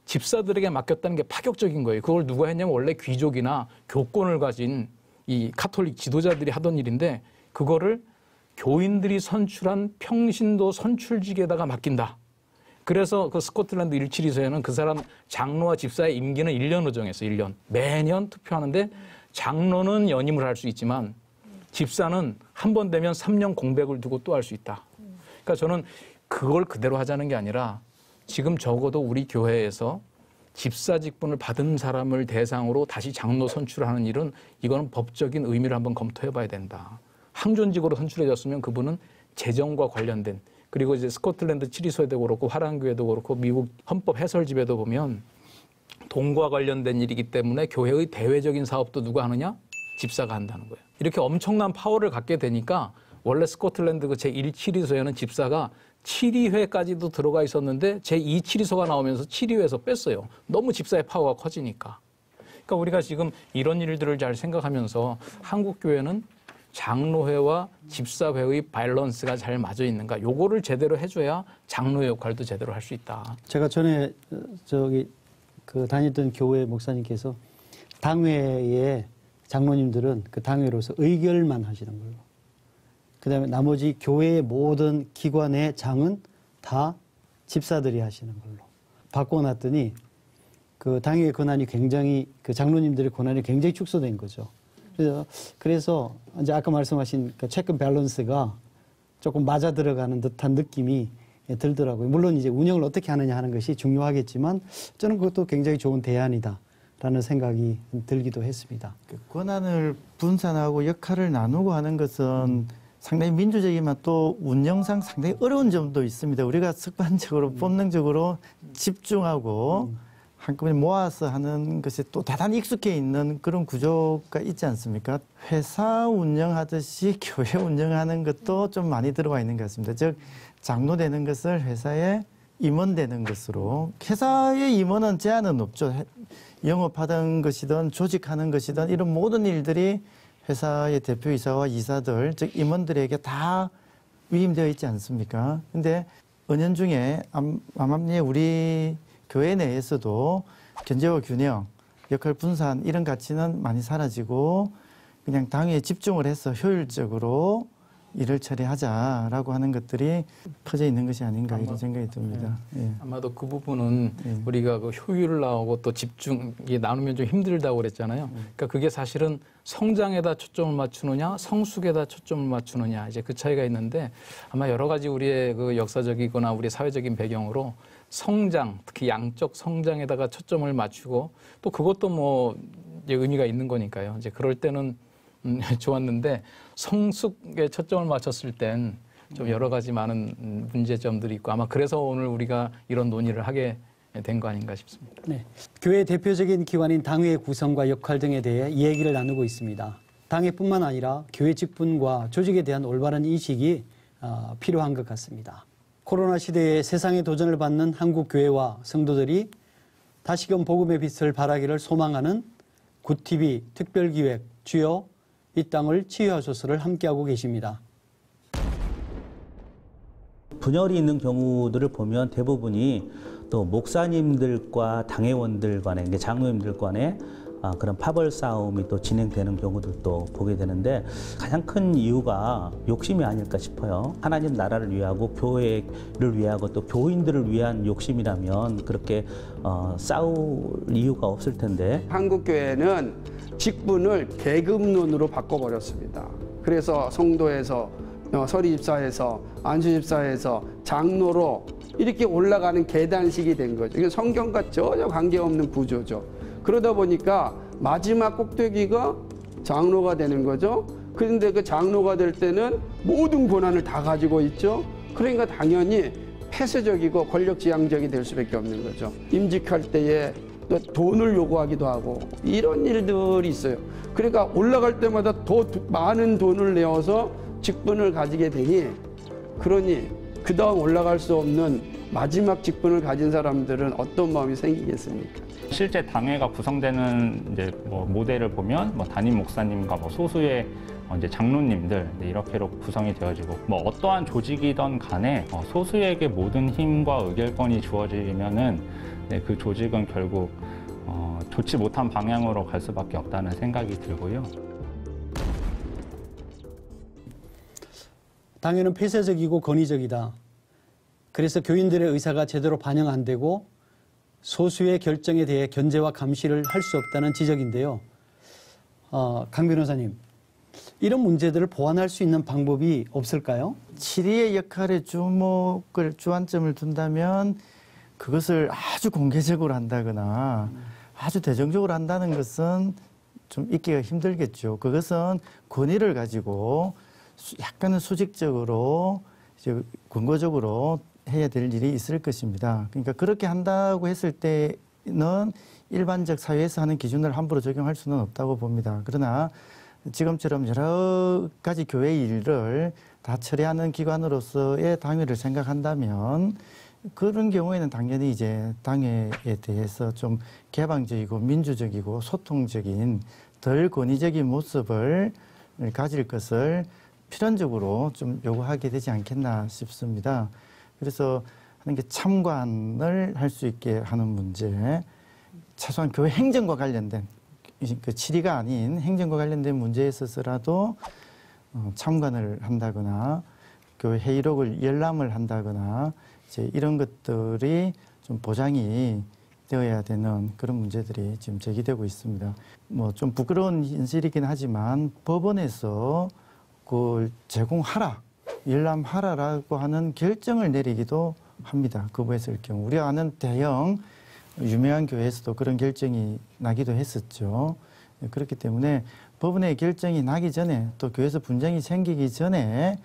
집사들에게 맡겼다는 게 파격적인 거예요. 그걸 누가 했냐면 원래 귀족이나 교권을 가진 이 카톨릭 지도자들이 하던 일인데 그거를 교인들이 선출한 평신도 선출직에다가 맡긴다. 그래서 그 스코틀랜드 172서에는 그 사람 장로와 집사의 임기는 1년으로 정했어요. 1년. 매년 투표하는데 장로는 연임을 할 수 있지만 집사는 한 번 되면 3년 공백을 두고 또 할 수 있다. 그러니까 저는 그걸 그대로 하자는 게 아니라 지금 적어도 우리 교회에서 집사 직분을 받은 사람을 대상으로 다시 장로 선출하는 일은 이거는 법적인 의미를 한번 검토해 봐야 된다. 항존직으로 선출해졌으면 그분은 재정과 관련된, 그리고 이제 스코틀랜드 치리소에도 그렇고 화랑교회도 그렇고 미국 헌법 해설집에도 보면 돈과 관련된 일이기 때문에 교회의 대외적인 사업도 누가 하느냐? 집사가 한다는 거예요. 이렇게 엄청난 파워를 갖게 되니까 원래 스코틀랜드 그 제1치리소에는 집사가 7위회까지도 들어가 있었는데 제2치리소가 나오면서 7위회에서 뺐어요. 너무 집사의 파워가 커지니까. 그러니까 우리가 지금 이런 일들을 잘 생각하면서 한국 교회는 장로회와 집사회의 밸런스가 잘 맞아 있는가? 요거를 제대로 해줘야 장로의 역할도 제대로 할 수 있다. 제가 전에 다녔던 교회 목사님께서 당회의 장로님들은 그 당회로서 의결만 하시는 걸로. 그다음에 나머지 교회의 모든 기관의 장은 다 집사들이 하시는 걸로 바꿔놨더니 그 당회의 권한이 굉장히 그 장로님들의 권한이 굉장히 축소된 거죠. 그래서 이제 아까 말씀하신 그 체크 밸런스가 조금 맞아 들어가는 듯한 느낌이 들더라고요. 물론 이제 운영을 어떻게 하느냐 하는 것이 중요하겠지만 저는 그것도 굉장히 좋은 대안이다라는 생각이 들기도 했습니다. 그 권한을 분산하고 역할을 나누고 하는 것은 상당히 민주적이지만 또 운영상 상당히 어려운 점도 있습니다. 우리가 습관적으로 본능적으로 집중하고 한꺼번에 모아서 하는 것이 또 대단히 익숙해 있는 그런 구조가 있지 않습니까? 회사 운영하듯이 교회 운영하는 것도 좀 많이 들어와 있는 것 같습니다. 즉 장로 되는 것을 회사에 임원 되는 것으로, 회사의 임원은 제한은 없죠. 영업하던 것이든 조직하는 것이든 이런 모든 일들이 회사의 대표이사와 이사들, 즉 임원들에게 다 위임되어 있지 않습니까? 근데 은연중에 암암리에 우리 교회 내에서도 견제와 균형, 역할 분산 이런 가치는 많이 사라지고 그냥 당위에 집중을 해서 효율적으로 일을 처리하자라고 하는 것들이 퍼져 있는 것이 아닌가 이런 생각이 듭니다. 예. 아마도 그 부분은 우리가 그 효율을 나오고 또 집중 이게 나누면 좀 힘들다고 그랬잖아요. 그러니까 그게 사실은 성장에다 초점을 맞추느냐, 성숙에다 초점을 맞추느냐 이제 그 차이가 있는데 아마 여러 가지 우리의 그 역사적이거나 우리 사회적인 배경으로 성장, 특히 양적 성장에다가 초점을 맞추고 또 그것도 뭐 이제 의미가 있는 거니까요. 이제 그럴 때는 좋았는데 성숙에 초점을 맞췄을 땐 좀 여러 가지 많은 문제점들이 있고 아마 그래서 오늘 우리가 이런 논의를 하게 된 거 아닌가 싶습니다. 네, 교회 대표적인 기관인 당회의 구성과 역할 등에 대해 이야기를 나누고 있습니다. 당회뿐만 아니라 교회 직분과 조직에 대한 올바른 인식이 필요한 것 같습니다. 코로나 시대에 세상의 도전을 받는 한국 교회와 성도들이 다시금 복음의 빛을 발하기를 소망하는 굿TV 특별기획 주여 이 땅을 치유하소서를 함께하고 계십니다. 분열이 있는 경우들을 보면 대부분이 또 목사님들과 당회원들 간에, 장로님들 간에 그런 파벌 싸움이 또 진행되는 경우들도 보게 되는데 가장 큰 이유가 욕심이 아닐까 싶어요. 하나님 나라를 위하고 교회를 위하고 또 교인들을 위한 욕심이라면 그렇게 싸울 이유가 없을 텐데 한국 교회는 직분을 계급론으로 바꿔버렸습니다. 그래서 성도에서 서리집사에서 안수집사에서 장로로 이렇게 올라가는 계단식이 된 거죠. 이게 성경과 전혀 관계없는 구조죠. 그러다 보니까 마지막 꼭대기가 장로가 되는 거죠. 그런데 그 장로가 될 때는 모든 권한을 다 가지고 있죠. 그러니까 당연히 폐쇄적이고 권력지향적이 될 수밖에 없는 거죠. 임직할 때에 또 돈을 요구하기도 하고 이런 일들이 있어요. 그러니까 올라갈 때마다 더 많은 돈을 내어서 직분을 가지게 되니 그러니 그 다음 올라갈 수 없는 마지막 직분을 가진 사람들은 어떤 마음이 생기겠습니까? 실제 당회가 구성되는 이제 뭐 모델을 보면 뭐 담임 목사님과 뭐 소수의 이제 장로님들 이렇게로 구성이 되어지고 뭐 어떠한 조직이든 간에 소수에게 모든 힘과 의결권이 주어지면은 그 조직은 결국 좋지 못한 방향으로 갈 수밖에 없다는 생각이 들고요. 당회는 폐쇄적이고 권위적이다. 그래서 교인들의 의사가 제대로 반영 안 되고 소수의 결정에 대해 견제와 감시를 할 수 없다는 지적인데요. 강 변호사님, 이런 문제들을 보완할 수 있는 방법이 없을까요? 치리의 역할에 주안점을 둔다면 그것을 아주 공개적으로 한다거나 아주 대정적으로 한다는 것은 좀 있기가 힘들겠죠. 그것은 권위를 가지고 약간은 수직적으로 이제 권고적으로 해야 될 일이 있을 것입니다. 그러니까 그렇게 한다고 했을 때는 일반적 사회에서 하는 기준을 함부로 적용할 수는 없다고 봅니다. 그러나 지금처럼 여러 가지 교회 일을 다 처리하는 기관으로서의 당회를 생각한다면 그런 경우에는 당연히 이제 당회에 대해서 좀 개방적이고 민주적이고 소통적인 덜 권위적인 모습을 가질 것을 필연적으로 좀 요구하게 되지 않겠나 싶습니다. 그래서 하는 게 참관을 할 수 있게 하는 문제, 최소한 교회 행정과 관련된 그 치리가 아닌 행정과 관련된 문제에 있어서라도 참관을 한다거나 교회 회의록을 열람을 한다거나 이제 이런 것들이 좀 보장이 되어야 되는 그런 문제들이 지금 제기되고 있습니다. 뭐 좀 부끄러운 현실이긴 하지만 법원에서 그걸 제공하라, 열람하라라고 하는 결정을 내리기도 합니다. 거부했을 경우. 우리가 아는 대형 유명한 교회에서도 그런 결정이 나기도 했었죠. 그렇기 때문에 법원의 결정이 나기 전에 또 교회에서 분쟁이 생기기 전에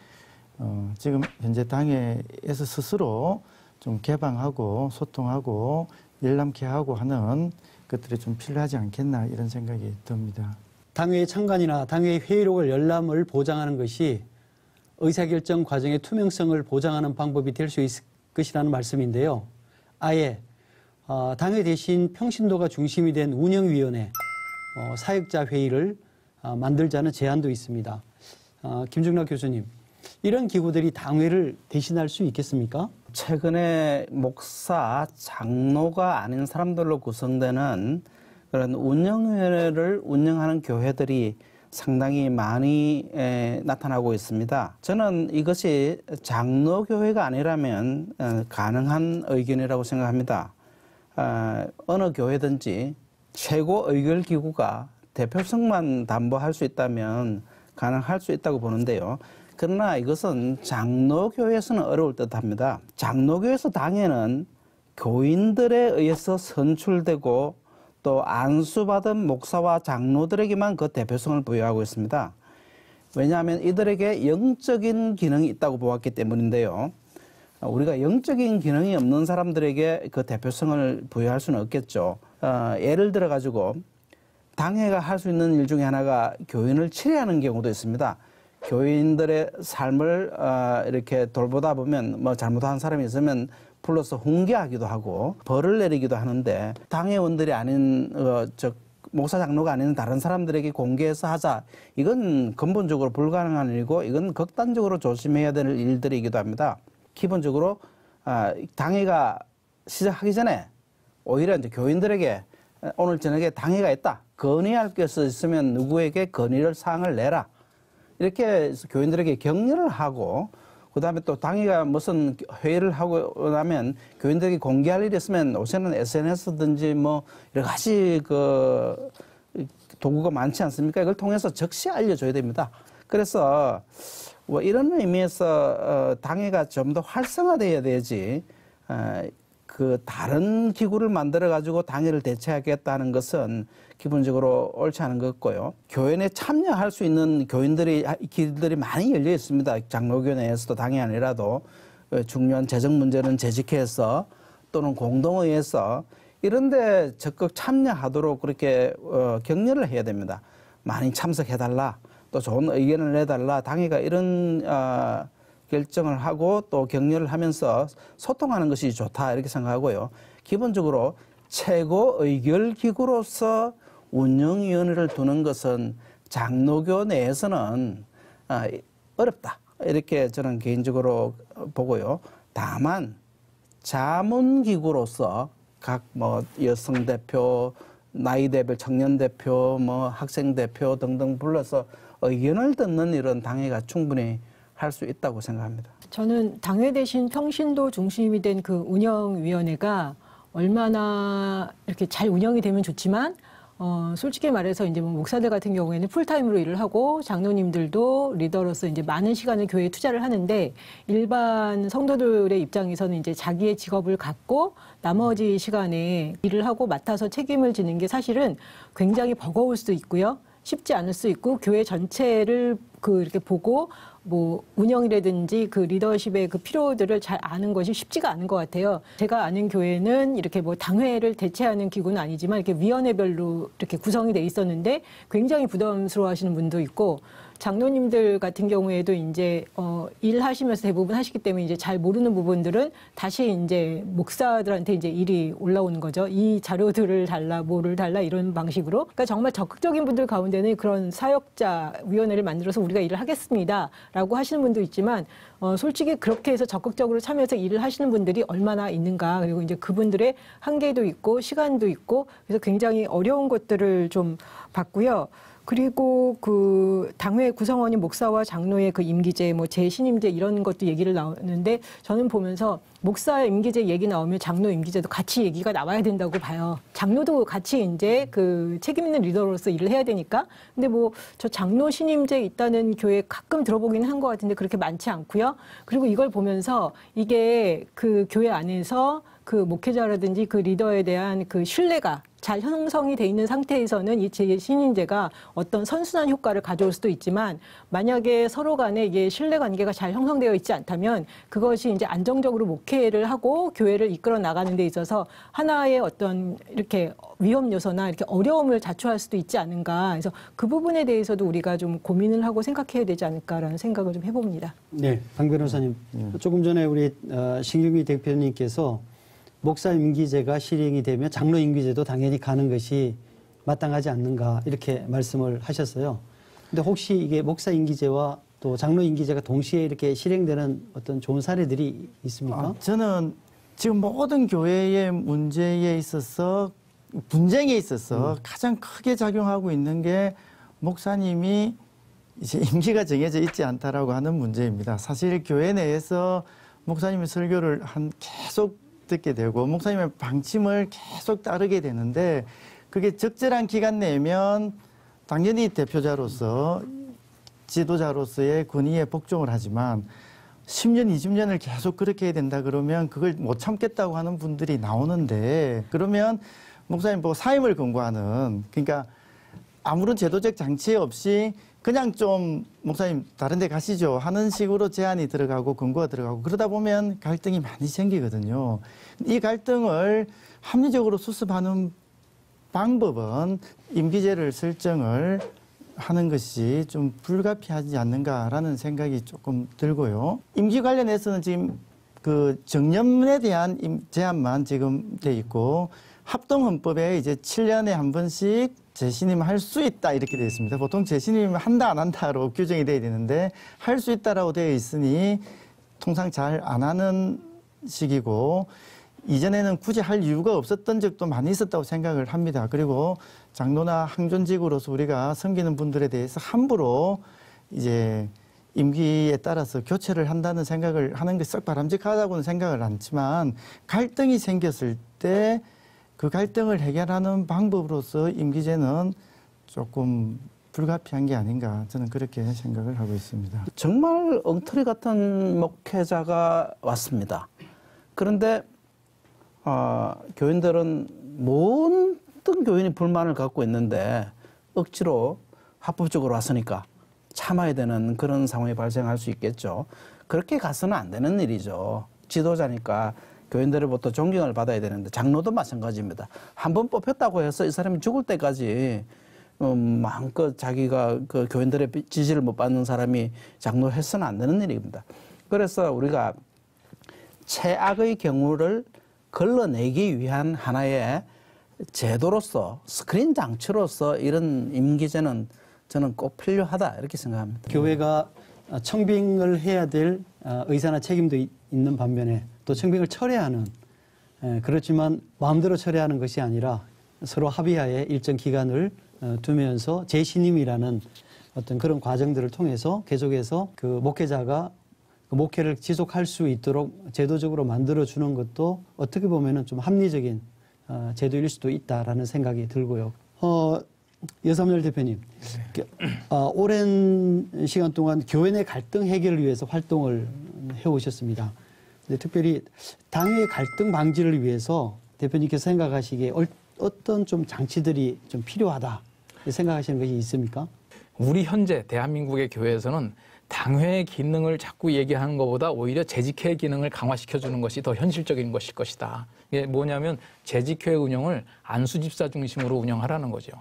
지금 현재 당회에서 스스로 좀 개방하고 소통하고 열람케 하고 하는 것들이 좀 필요하지 않겠나 이런 생각이 듭니다. 당회의 참관이나 당회의 회의록을 열람을 보장하는 것이 의사결정 과정의 투명성을 보장하는 방법이 될 수 있을 것이라는 말씀인데요. 아예 당회 대신 평신도가 중심이 된 운영위원회, 사역자 회의를 만들자는 제안도 있습니다. 김중락 교수님, 이런 기구들이 당회를 대신할 수 있겠습니까? 최근에 목사, 장로가 아닌 사람들로 구성되는 그런 운영위원회를 운영하는 교회들이 상당히 많이 나타나고 있습니다. 저는 이것이 장로교회가 아니라면 가능한 의견이라고 생각합니다. 어느 교회든지 최고 의결기구가 대표성만 담보할 수 있다면 가능할 수 있다고 보는데요. 그러나 이것은 장로교회에서는 어려울 듯합니다. 장로교회에서 당회는 교인들에 의해서 선출되고 또 안수받은 목사와 장로들에게만 그 대표성을 부여하고 있습니다. 왜냐하면 이들에게 영적인 기능이 있다고 보았기 때문인데요. 우리가 영적인 기능이 없는 사람들에게 그 대표성을 부여할 수는 없겠죠. 예를 들어 가지고 당회가 할 수 있는 일 중에 하나가 교인을 치료하는 경우도 있습니다. 교인들의 삶을 이렇게 돌보다 보면 뭐 잘못한 사람이 있으면 불러서 훈계하기도 하고 벌을 내리기도 하는데 당회원들이 아닌 목사 장로가 아닌 다른 사람들에게 공개해서 하자, 이건 근본적으로 불가능한 일이고 이건 극단적으로 조심해야 될 일들이기도 합니다. 기본적으로 당회가 시작하기 전에 오히려 이제 교인들에게 오늘 저녁에 당회가 있다, 건의할 것이 있으면 누구에게 건의를 사항을 내라, 이렇게 교인들에게 격려를 하고, 그 다음에 또 당회가 무슨 회의를 하고 나면 교인들에게 공개할 일이 있으면 요새는 SNS든지 뭐 여러 가지 그 도구가 많지 않습니까? 이걸 통해서 즉시 알려줘야 됩니다. 그래서 뭐 이런 의미에서 당회가 좀 더 활성화돼야 되지, 그 다른 기구를 만들어 가지고 당회를 대체하겠다는 것은 기본적으로 옳지 않은 것 같고요. 교회 내 참여할 수 있는 길들이 많이 열려 있습니다. 장로교 내에서도 당이 아니라도 중요한 재정 문제는 재직회에서 또는 공동회에서 이런 데 적극 참여하도록 그렇게 격려를 해야 됩니다. 많이 참석해달라, 또 좋은 의견을 내달라, 당회가 이런 결정을 하고 또 격려를 하면서 소통하는 것이 좋다, 이렇게 생각하고요. 기본적으로 최고 의결기구로서 운영위원회를 두는 것은 장로교 내에서는 어렵다, 이렇게 저는 개인적으로 보고요. 다만 자문기구로서 각 뭐 여성 대표, 나이 대표, 청년 대표, 뭐 학생 대표 등등 불러서 의견을 듣는 이런 당회가 충분히 할 수 있다고 생각합니다. 저는 당회 대신 평신도 중심이 된 그 운영위원회가 얼마나 이렇게 잘 운영이 되면 좋지만, 솔직히 말해서 이제 뭐 목사들 같은 경우에는 풀타임으로 일을 하고 장로님들도 리더로서 이제 많은 시간을 교회에 투자를 하는데, 일반 성도들의 입장에서는 이제 자기의 직업을 갖고 나머지 시간에 일을 하고 맡아서 책임을 지는 게 사실은 굉장히 버거울 수도 있고요. 쉽지 않을 수 있고 교회 전체를 이렇게 보고 뭐 운영이라든지 그 리더십의 그 필요들을 잘 아는 것이 쉽지가 않은 것 같아요. 제가 아는 교회는 이렇게 뭐 당회를 대체하는 기구는 아니지만 이렇게 위원회별로 이렇게 구성이 돼 있었는데 굉장히 부담스러워하시는 분도 있고, 장로님들 같은 경우에도 이제 일하시면서 대부분 하시기 때문에 이제 잘 모르는 부분들은 다시 이제 목사들한테 이제 일이 올라오는 거죠. 이 자료들을 달라, 뭐를 달라, 이런 방식으로. 그러니까 정말 적극적인 분들 가운데는 그런 사역자 위원회를 만들어서 우리가 일을 하겠습니다라고 하시는 분도 있지만, 솔직히 그렇게 해서 적극적으로 참여해서 일을 하시는 분들이 얼마나 있는가, 그리고 이제 그분들의 한계도 있고 시간도 있고, 그래서 굉장히 어려운 것들을 좀 봤고요. 그리고 그 당회 구성원인 목사와 장로의 그 임기제, 뭐 재신임제 이런 것도 얘기를 나오는데, 저는 보면서 목사 임기제 얘기 나오면 장로 임기제도 같이 얘기가 나와야 된다고 봐요. 장로도 같이 이제 그 책임 있는 리더로서 일을 해야 되니까. 근데 뭐 저 장로 신임제 있다는 교회 가끔 들어보기는 한 것 같은데 그렇게 많지 않고요. 그리고 이걸 보면서 이게 그 교회 안에서 그 목회자라든지 그 리더에 대한 그 신뢰가 잘 형성이 돼 있는 상태에서는 이 재신임제가 어떤 선순환 효과를 가져올 수도 있지만, 만약에 서로 간에 이게 신뢰 관계가 잘 형성되어 있지 않다면 그것이 이제 안정적으로 목회를 하고 교회를 이끌어 나가는 데 있어서 하나의 어떤 이렇게 위험 요소나 이렇게 어려움을 자초할 수도 있지 않은가. 그래서 그 부분에 대해서도 우리가 좀 고민을 하고 생각해야 되지 않을까라는 생각을 좀 해봅니다. 네, 강 변호사님. 조금 전에 우리 신경미 대표님께서 목사 임기제가 실행이 되면 장로 임기제도 당연히 가는 것이 마땅하지 않는가, 이렇게 말씀을 하셨어요. 근데 혹시 이게 목사 임기제와 또 장로 임기제가 동시에 이렇게 실행되는 어떤 좋은 사례들이 있습니까? 저는 지금 모든 교회의 문제에 있어서, 분쟁에 있어서 가장 크게 작용하고 있는 게 목사님이 이제 임기가 정해져 있지 않다라고 하는 문제입니다. 사실 교회 내에서 목사님의 설교를 계속 듣게 되고 목사님의 방침을 계속 따르게 되는데, 그게 적절한 기간 내면 당연히 대표자로서 지도자로서의 권위에 복종을 하지만 10년, 20년을 계속 그렇게 해야 된다 그러면 그걸 못 참겠다고 하는 분들이 나오는데, 그러면 목사님 뭐 사임을 권고하는, 그러니까 아무런 제도적 장치 없이 그냥 좀 목사님 다른 데 가시죠 하는 식으로 제안이 들어가고 권고가 들어가고, 그러다 보면 갈등이 많이 생기거든요. 이 갈등을 합리적으로 수습하는 방법은 임기제를 설정을 하는 것이 좀 불가피하지 않는가라는 생각이 조금 들고요. 임기 관련해서는 지금 그 정년에 대한 제한만 지금 돼 있고, 합동헌법에 이제 7년에 한 번씩 재신임 할 수 있다 이렇게 되어 있습니다. 보통 재신임 한다 안 한다로 규정이 돼야 되는데 할 수 있다라고 되어 있으니 통상 잘 안 하는 식이고, 이전에는 굳이 할 이유가 없었던 적도 많이 있었다고 생각을 합니다. 그리고 장로나 항존직으로서 우리가 섬기는 분들에 대해서 함부로 이제 임기에 따라서 교체를 한다는 생각을 하는 게 썩 바람직하다고는 생각을 않지만, 갈등이 생겼을 때 그 갈등을 해결하는 방법으로서 임기제는 조금 불가피한 게 아닌가, 저는 그렇게 생각을 하고 있습니다. 정말 엉터리 같은 목회자가 왔습니다. 그런데 교인들은 모든 교인이 불만을 갖고 있는데 억지로 합법적으로 왔으니까 참아야 되는 그런 상황이 발생할 수 있겠죠. 그렇게 가서는 안 되는 일이죠. 지도자니까 교인들로부터 존경을 받아야 되는데, 장로도 마찬가지입니다. 한 번 뽑혔다고 해서 이 사람이 죽을 때까지 마음껏 자기가 그 교인들의 지지를 못 받는 사람이 장로해서는 안 되는 일입니다. 그래서 우리가 최악의 경우를 걸러내기 위한 하나의 제도로서, 스크린 장치로서 이런 임기제는 저는 꼭 필요하다 이렇게 생각합니다. 교회가 청빙을 해야 될 의사나 책임도 있는 반면에 또 청빙을 철회하는, 그렇지만 마음대로 철회하는 것이 아니라 서로 합의하에 일정 기간을 두면서 재신임이라는 어떤 그런 과정들을 통해서 계속해서 그 목회자가 그 목회를 지속할 수 있도록 제도적으로 만들어주는 것도 어떻게 보면은 좀 합리적인 제도일 수도 있다라는 생각이 들고요. 여삼열 대표님, 오랜 시간 동안 교회 내 갈등 해결을 위해서 활동을 해오셨습니다. 근데 특별히 당의 갈등 방지를 위해서 대표님께서 생각하시기에 어떤 좀 장치들이 좀 필요하다 생각하시는 것이 있습니까? 우리 현재 대한민국의 교회에서는 당회의 기능을 자꾸 얘기하는 것보다 오히려 재직회의 기능을 강화시켜주는 것이 더 현실적인 것일 것이다. 이게 뭐냐면 재직회의 운영을 안수집사 중심으로 운영하라는 거죠.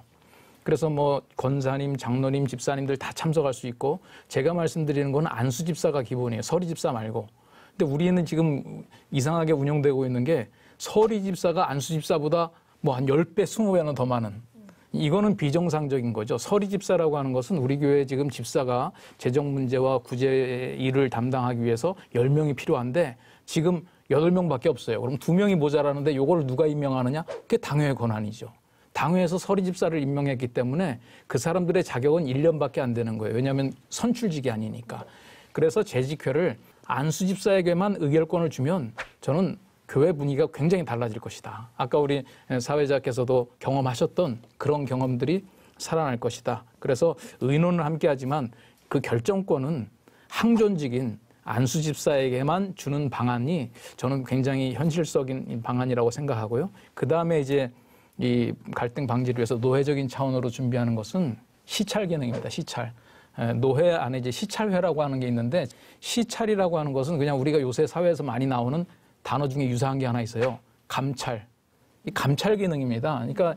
그래서 뭐 권사님, 장로님, 집사님들 다 참석할 수 있고 제가 말씀드리는 건 안수집사가 기본이에요. 서리집사 말고. 근데 우리는 지금 이상하게 운영되고 있는 게 서리집사가 안수집사보다 뭐 한 10배, 20배는 더 많은, 이거는 비정상적인 거죠. 서리집사라고 하는 것은 우리 교회 지금 집사가 재정 문제와 구제 일을 담당하기 위해서 10명이 필요한데 지금 8명밖에 없어요. 그럼 2명이 모자라는데 이걸 누가 임명하느냐? 그게 당회의 권한이죠. 당회에서 서리집사를 임명했기 때문에 그 사람들의 자격은 1년밖에 안 되는 거예요. 왜냐하면 선출직이 아니니까. 그래서 재직회를 안수집사에게만 의결권을 주면 저는 교회 분위기가 굉장히 달라질 것이다. 아까 우리 사회자께서도 경험하셨던 그런 경험들이 살아날 것이다. 그래서 의논을 함께 하지만 그 결정권은 항존직인 안수집사에게만 주는 방안이 저는 굉장히 현실적인 방안이라고 생각하고요. 그 다음에 이제 이 갈등 방지를 위해서 노회적인 차원으로 준비하는 것은 시찰 기능입니다. 시찰. 노회 안에 이제 시찰회라고 하는 게 있는데, 시찰이라고 하는 것은 그냥 우리가 요새 사회에서 많이 나오는 단어 중에 유사한 게 하나 있어요. 감찰. 이 감찰 기능입니다. 그러니까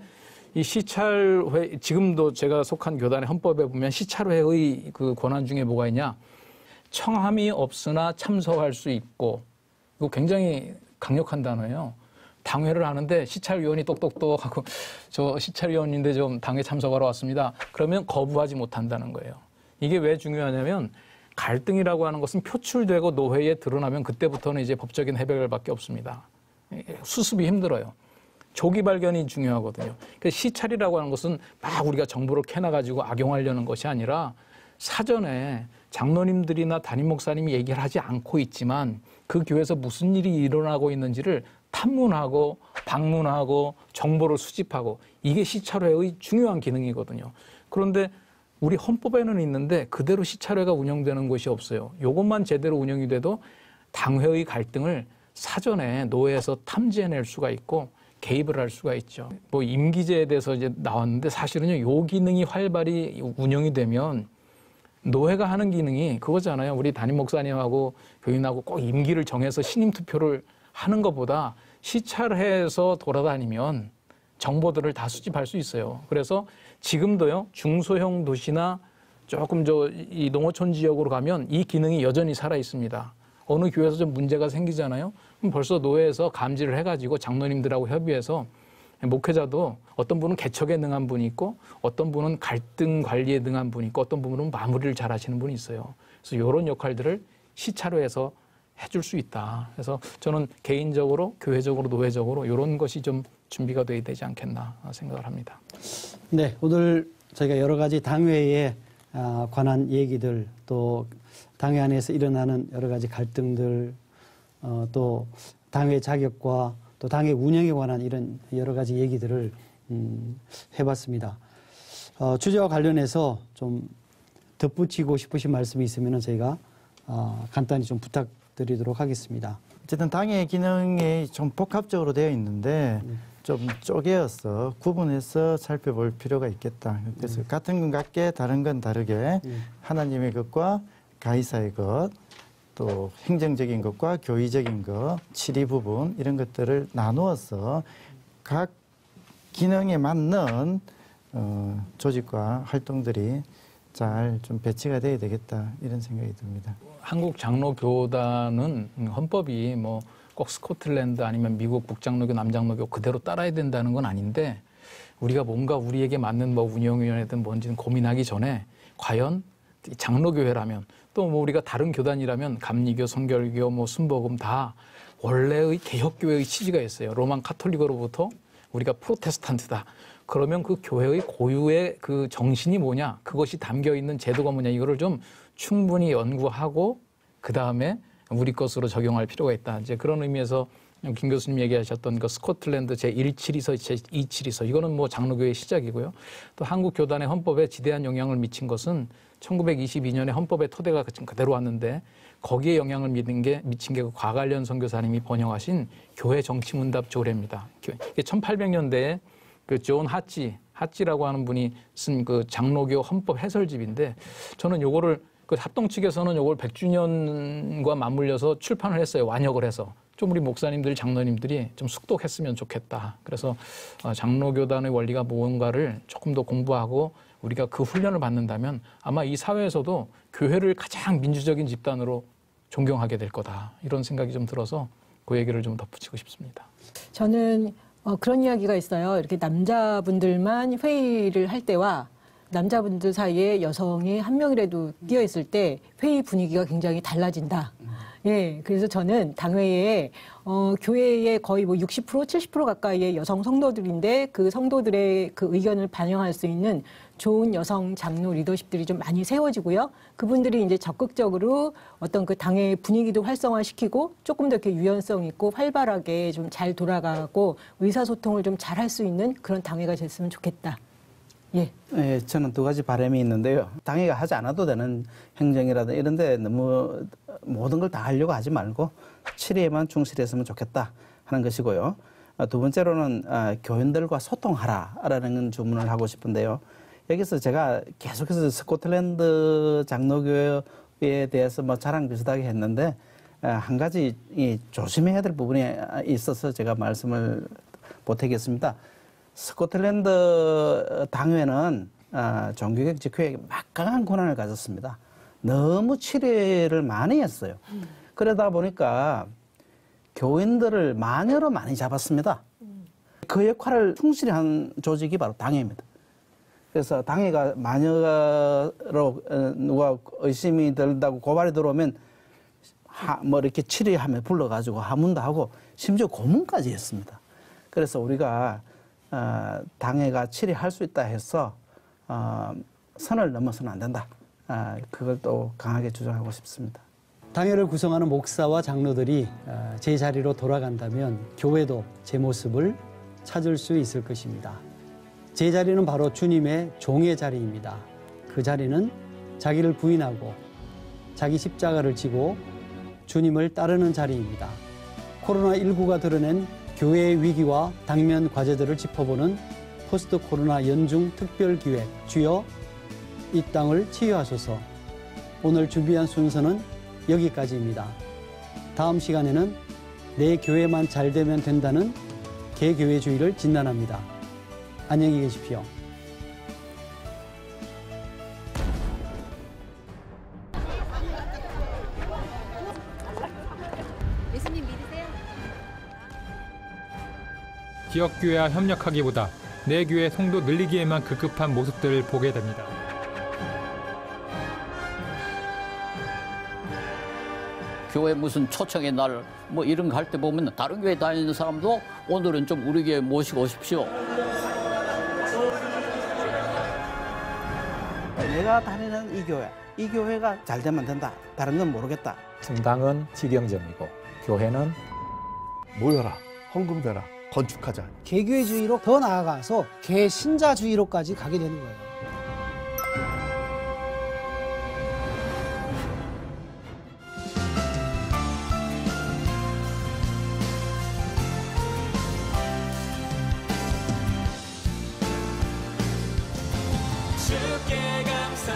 이 시찰회, 지금도 제가 속한 교단의 헌법에 보면 시찰회의 그 권한 중에 뭐가 있냐? 청함이 없으나 참석할 수 있고, 이거 굉장히 강력한 단어예요. 당회를 하는데 시찰위원이 똑똑똑하고 저 시찰위원인데 좀 당회 참석하러 왔습니다. 그러면 거부하지 못한다는 거예요. 이게 왜 중요하냐면 갈등이라고 하는 것은 표출되고 노회에 드러나면 그때부터는 이제 법적인 해결밖에 없습니다. 수습이 힘들어요. 조기 발견이 중요하거든요. 그러니까 시찰이라고 하는 것은 막 우리가 정보를 캐놔가지고 악용하려는 것이 아니라 사전에 장로님들이나 담임 목사님이 얘기를 하지 않고 있지만 그 교회에서 무슨 일이 일어나고 있는지를 탐문하고 방문하고 정보를 수집하고, 이게 시찰회의 중요한 기능이거든요. 그런데 우리 헌법에는 있는데 그대로 시찰회가 운영되는 곳이 없어요. 이것만 제대로 운영이 돼도 당회의 갈등을 사전에 노회에서 탐지해낼 수가 있고 개입을 할 수가 있죠. 뭐 임기제에 대해서 이제 나왔는데 사실은요, 요 기능이 활발히 운영이 되면 노회가 하는 기능이 그거잖아요. 우리 담임 목사님하고 교인하고 꼭 임기를 정해서 신임 투표를 하는 것보다 시찰해서 돌아다니면 정보들을 다 수집할 수 있어요. 그래서 지금도요, 중소형 도시나 조금 이 농어촌 지역으로 가면 이 기능이 여전히 살아 있습니다. 어느 교회에서 좀 문제가 생기잖아요. 그럼 벌써 노회에서 감지를 해가지고 장로님들하고 협의해서 목회자도 어떤 분은 개척에 능한 분이 있고 어떤 분은 갈등 관리에 능한 분이 있고 어떤 분은 마무리를 잘 하시는 분이 있어요. 그래서 이런 역할들을 시찰회에서 해줄 수 있다. 그래서 저는 개인적으로, 교회적으로, 노회적으로 이런 것이 좀 준비가 돼야 되지 않겠나 생각을 합니다. 네, 오늘 저희가 여러 가지 당회에 관한 얘기들, 또 당회 안에서 일어나는 여러 가지 갈등들, 또 당회 자격과 또 당회 운영에 관한 이런 여러 가지 얘기들을 해봤습니다. 주제와 관련해서 좀 덧붙이고 싶으신 말씀이 있으면 저희가 간단히 좀 부탁드리도록 하겠습니다. 어쨌든 당의 기능이 좀 복합적으로 되어 있는데 좀 쪼개어서 구분해서 살펴볼 필요가 있겠다. 그래서 같은 건 같게 다른 건 다르게 하나님의 것과 가이사의 것, 또 행정적인 것과 교의적인 것, 치리 부분 이런 것들을 나누어서 각 기능에 맞는 조직과 활동들이 잘 좀 배치가 돼야 되겠다 이런 생각이 듭니다. 한국 장로교단은 헌법이 뭐 꼭 스코틀랜드 아니면 미국 북장로교, 남장로교 그대로 따라야 된다는 건 아닌데, 우리가 뭔가 우리에게 맞는 뭐 운영위원회든 뭔지는 고민하기 전에 과연 장로교회라면 또 뭐 우리가 다른 교단이라면 감리교, 성결교, 뭐 순복음 다 원래의 개혁교회의 취지가 있어요. 로만 카톨릭으로부터 우리가 프로테스탄트다. 그러면 그 교회의 고유의 그 정신이 뭐냐, 그것이 담겨 있는 제도가 뭐냐, 이거를 좀 충분히 연구하고 그 다음에 우리 것으로 적용할 필요가 있다. 이제 그런 의미에서 김 교수님 얘기하셨던 그 스코틀랜드 제1치리서, 제2치리서, 이거는 뭐 장로교회의 시작이고요. 또 한국 교단의 헌법에 지대한 영향을 미친 것은 1922년에 헌법의 토대가 그대로 왔는데 거기에 영향을 미친 게 그 과관련 선교사님이 번역하신 교회 정치문답 조례입니다. 이게 1800년대에 그 존 하치 하찌라고 하는 분이 쓴 그 장로교 헌법 해설집인데 저는 요거를 그 합동 측에서는 요걸 100주년과 맞물려서 출판을 했어요. 완역을 해서. 좀 우리 목사님들, 장로님들이 좀 숙독했으면 좋겠다. 그래서 장로교단의 원리가 뭔가를 조금 더 공부하고 우리가 그 훈련을 받는다면 아마 이 사회에서도 교회를 가장 민주적인 집단으로 존경하게 될 거다. 이런 생각이 좀 들어서 그 얘기를 좀 덧붙이고 싶습니다. 저는 그런 이야기가 있어요. 이렇게 남자분들만 회의를 할 때와 남자분들 사이에 여성이 한 명이라도 끼어 있을 때 회의 분위기가 굉장히 달라진다. 예, 그래서 저는 당회에 교회의 거의 뭐 60%, 70% 가까이의 여성 성도들인데 그 성도들의 그 의견을 반영할 수 있는 좋은 여성 장로 리더십들이 좀 많이 세워지고요. 그분들이 이제 적극적으로 어떤 그 당의 분위기도 활성화시키고 조금 더 이렇게 유연성 있고 활발하게 좀 잘 돌아가고 의사소통을 좀 잘 할 수 있는 그런 당회가 됐으면 좋겠다. 예. 예, 저는 두 가지 바람이 있는데요. 당회가 하지 않아도 되는 행정이라든 이런 데 너무 모든 걸 다 하려고 하지 말고 치리에만 충실했으면 좋겠다 하는 것이고요. 두 번째로는 교인들과 소통하라라는 주문을 하고 싶은데요. 여기서 제가 계속해서 스코틀랜드 장로교회에 대해서 뭐 자랑 비슷하게 했는데 한 가지 조심해야 될 부분이 있어서 제가 말씀을 못하겠습니다. 스코틀랜드 당회는 종교개혁 직후에 막강한 권한을 가졌습니다. 너무 치료를 많이 했어요. 그러다 보니까 교인들을 마녀로 많이 잡았습니다. 그 역할을 충실히 한 조직이 바로 당회입니다. 그래서 당회가 마녀로 누가 의심이 들다고 고발이 들어오면 뭐 이렇게 치료하며 불러가지고 하문도 하고 심지어 고문까지 했습니다. 그래서 우리가 당회가 치리할 수 있다 해서 선을 넘어서는 안 된다. 그걸 또 강하게 주장하고 싶습니다. 당회를 구성하는 목사와 장로들이 제 자리로 돌아간다면 교회도 제 모습을 찾을 수 있을 것입니다. 제 자리는 바로 주님의 종의 자리입니다. 그 자리는 자기를 부인하고 자기 십자가를 지고 주님을 따르는 자리입니다. 코로나19가 드러낸 교회의 위기와 당면 과제들을 짚어보는 포스트 코로나 연중 특별기획 주여 이 땅을 치유하소서. 오늘 준비한 순서는 여기까지입니다. 다음 시간에는 내 교회만 잘 되면 된다는 개교회주의를 진단합니다. 안녕히 계십시오. 예수님 믿으세요? 지역교회와 협력하기보다 내 교회 성도 늘리기에만 급급한 모습들을 보게 됩니다. 교회 무슨 초청의 날 뭐 이런 거 할 때 보면 다른 교회 다니는 사람도 오늘은 좀 우리 교회 모시고 오십시오. 내가 다니는 이 교회가 잘 되면 된다. 다른 건 모르겠다. 정당은 지경점이고 교회는 모여라, 헌금되라, 건축하자. 개교회주의로 더 나아가서 개신자주의로까지 가게 되는 거예요. 주께 감사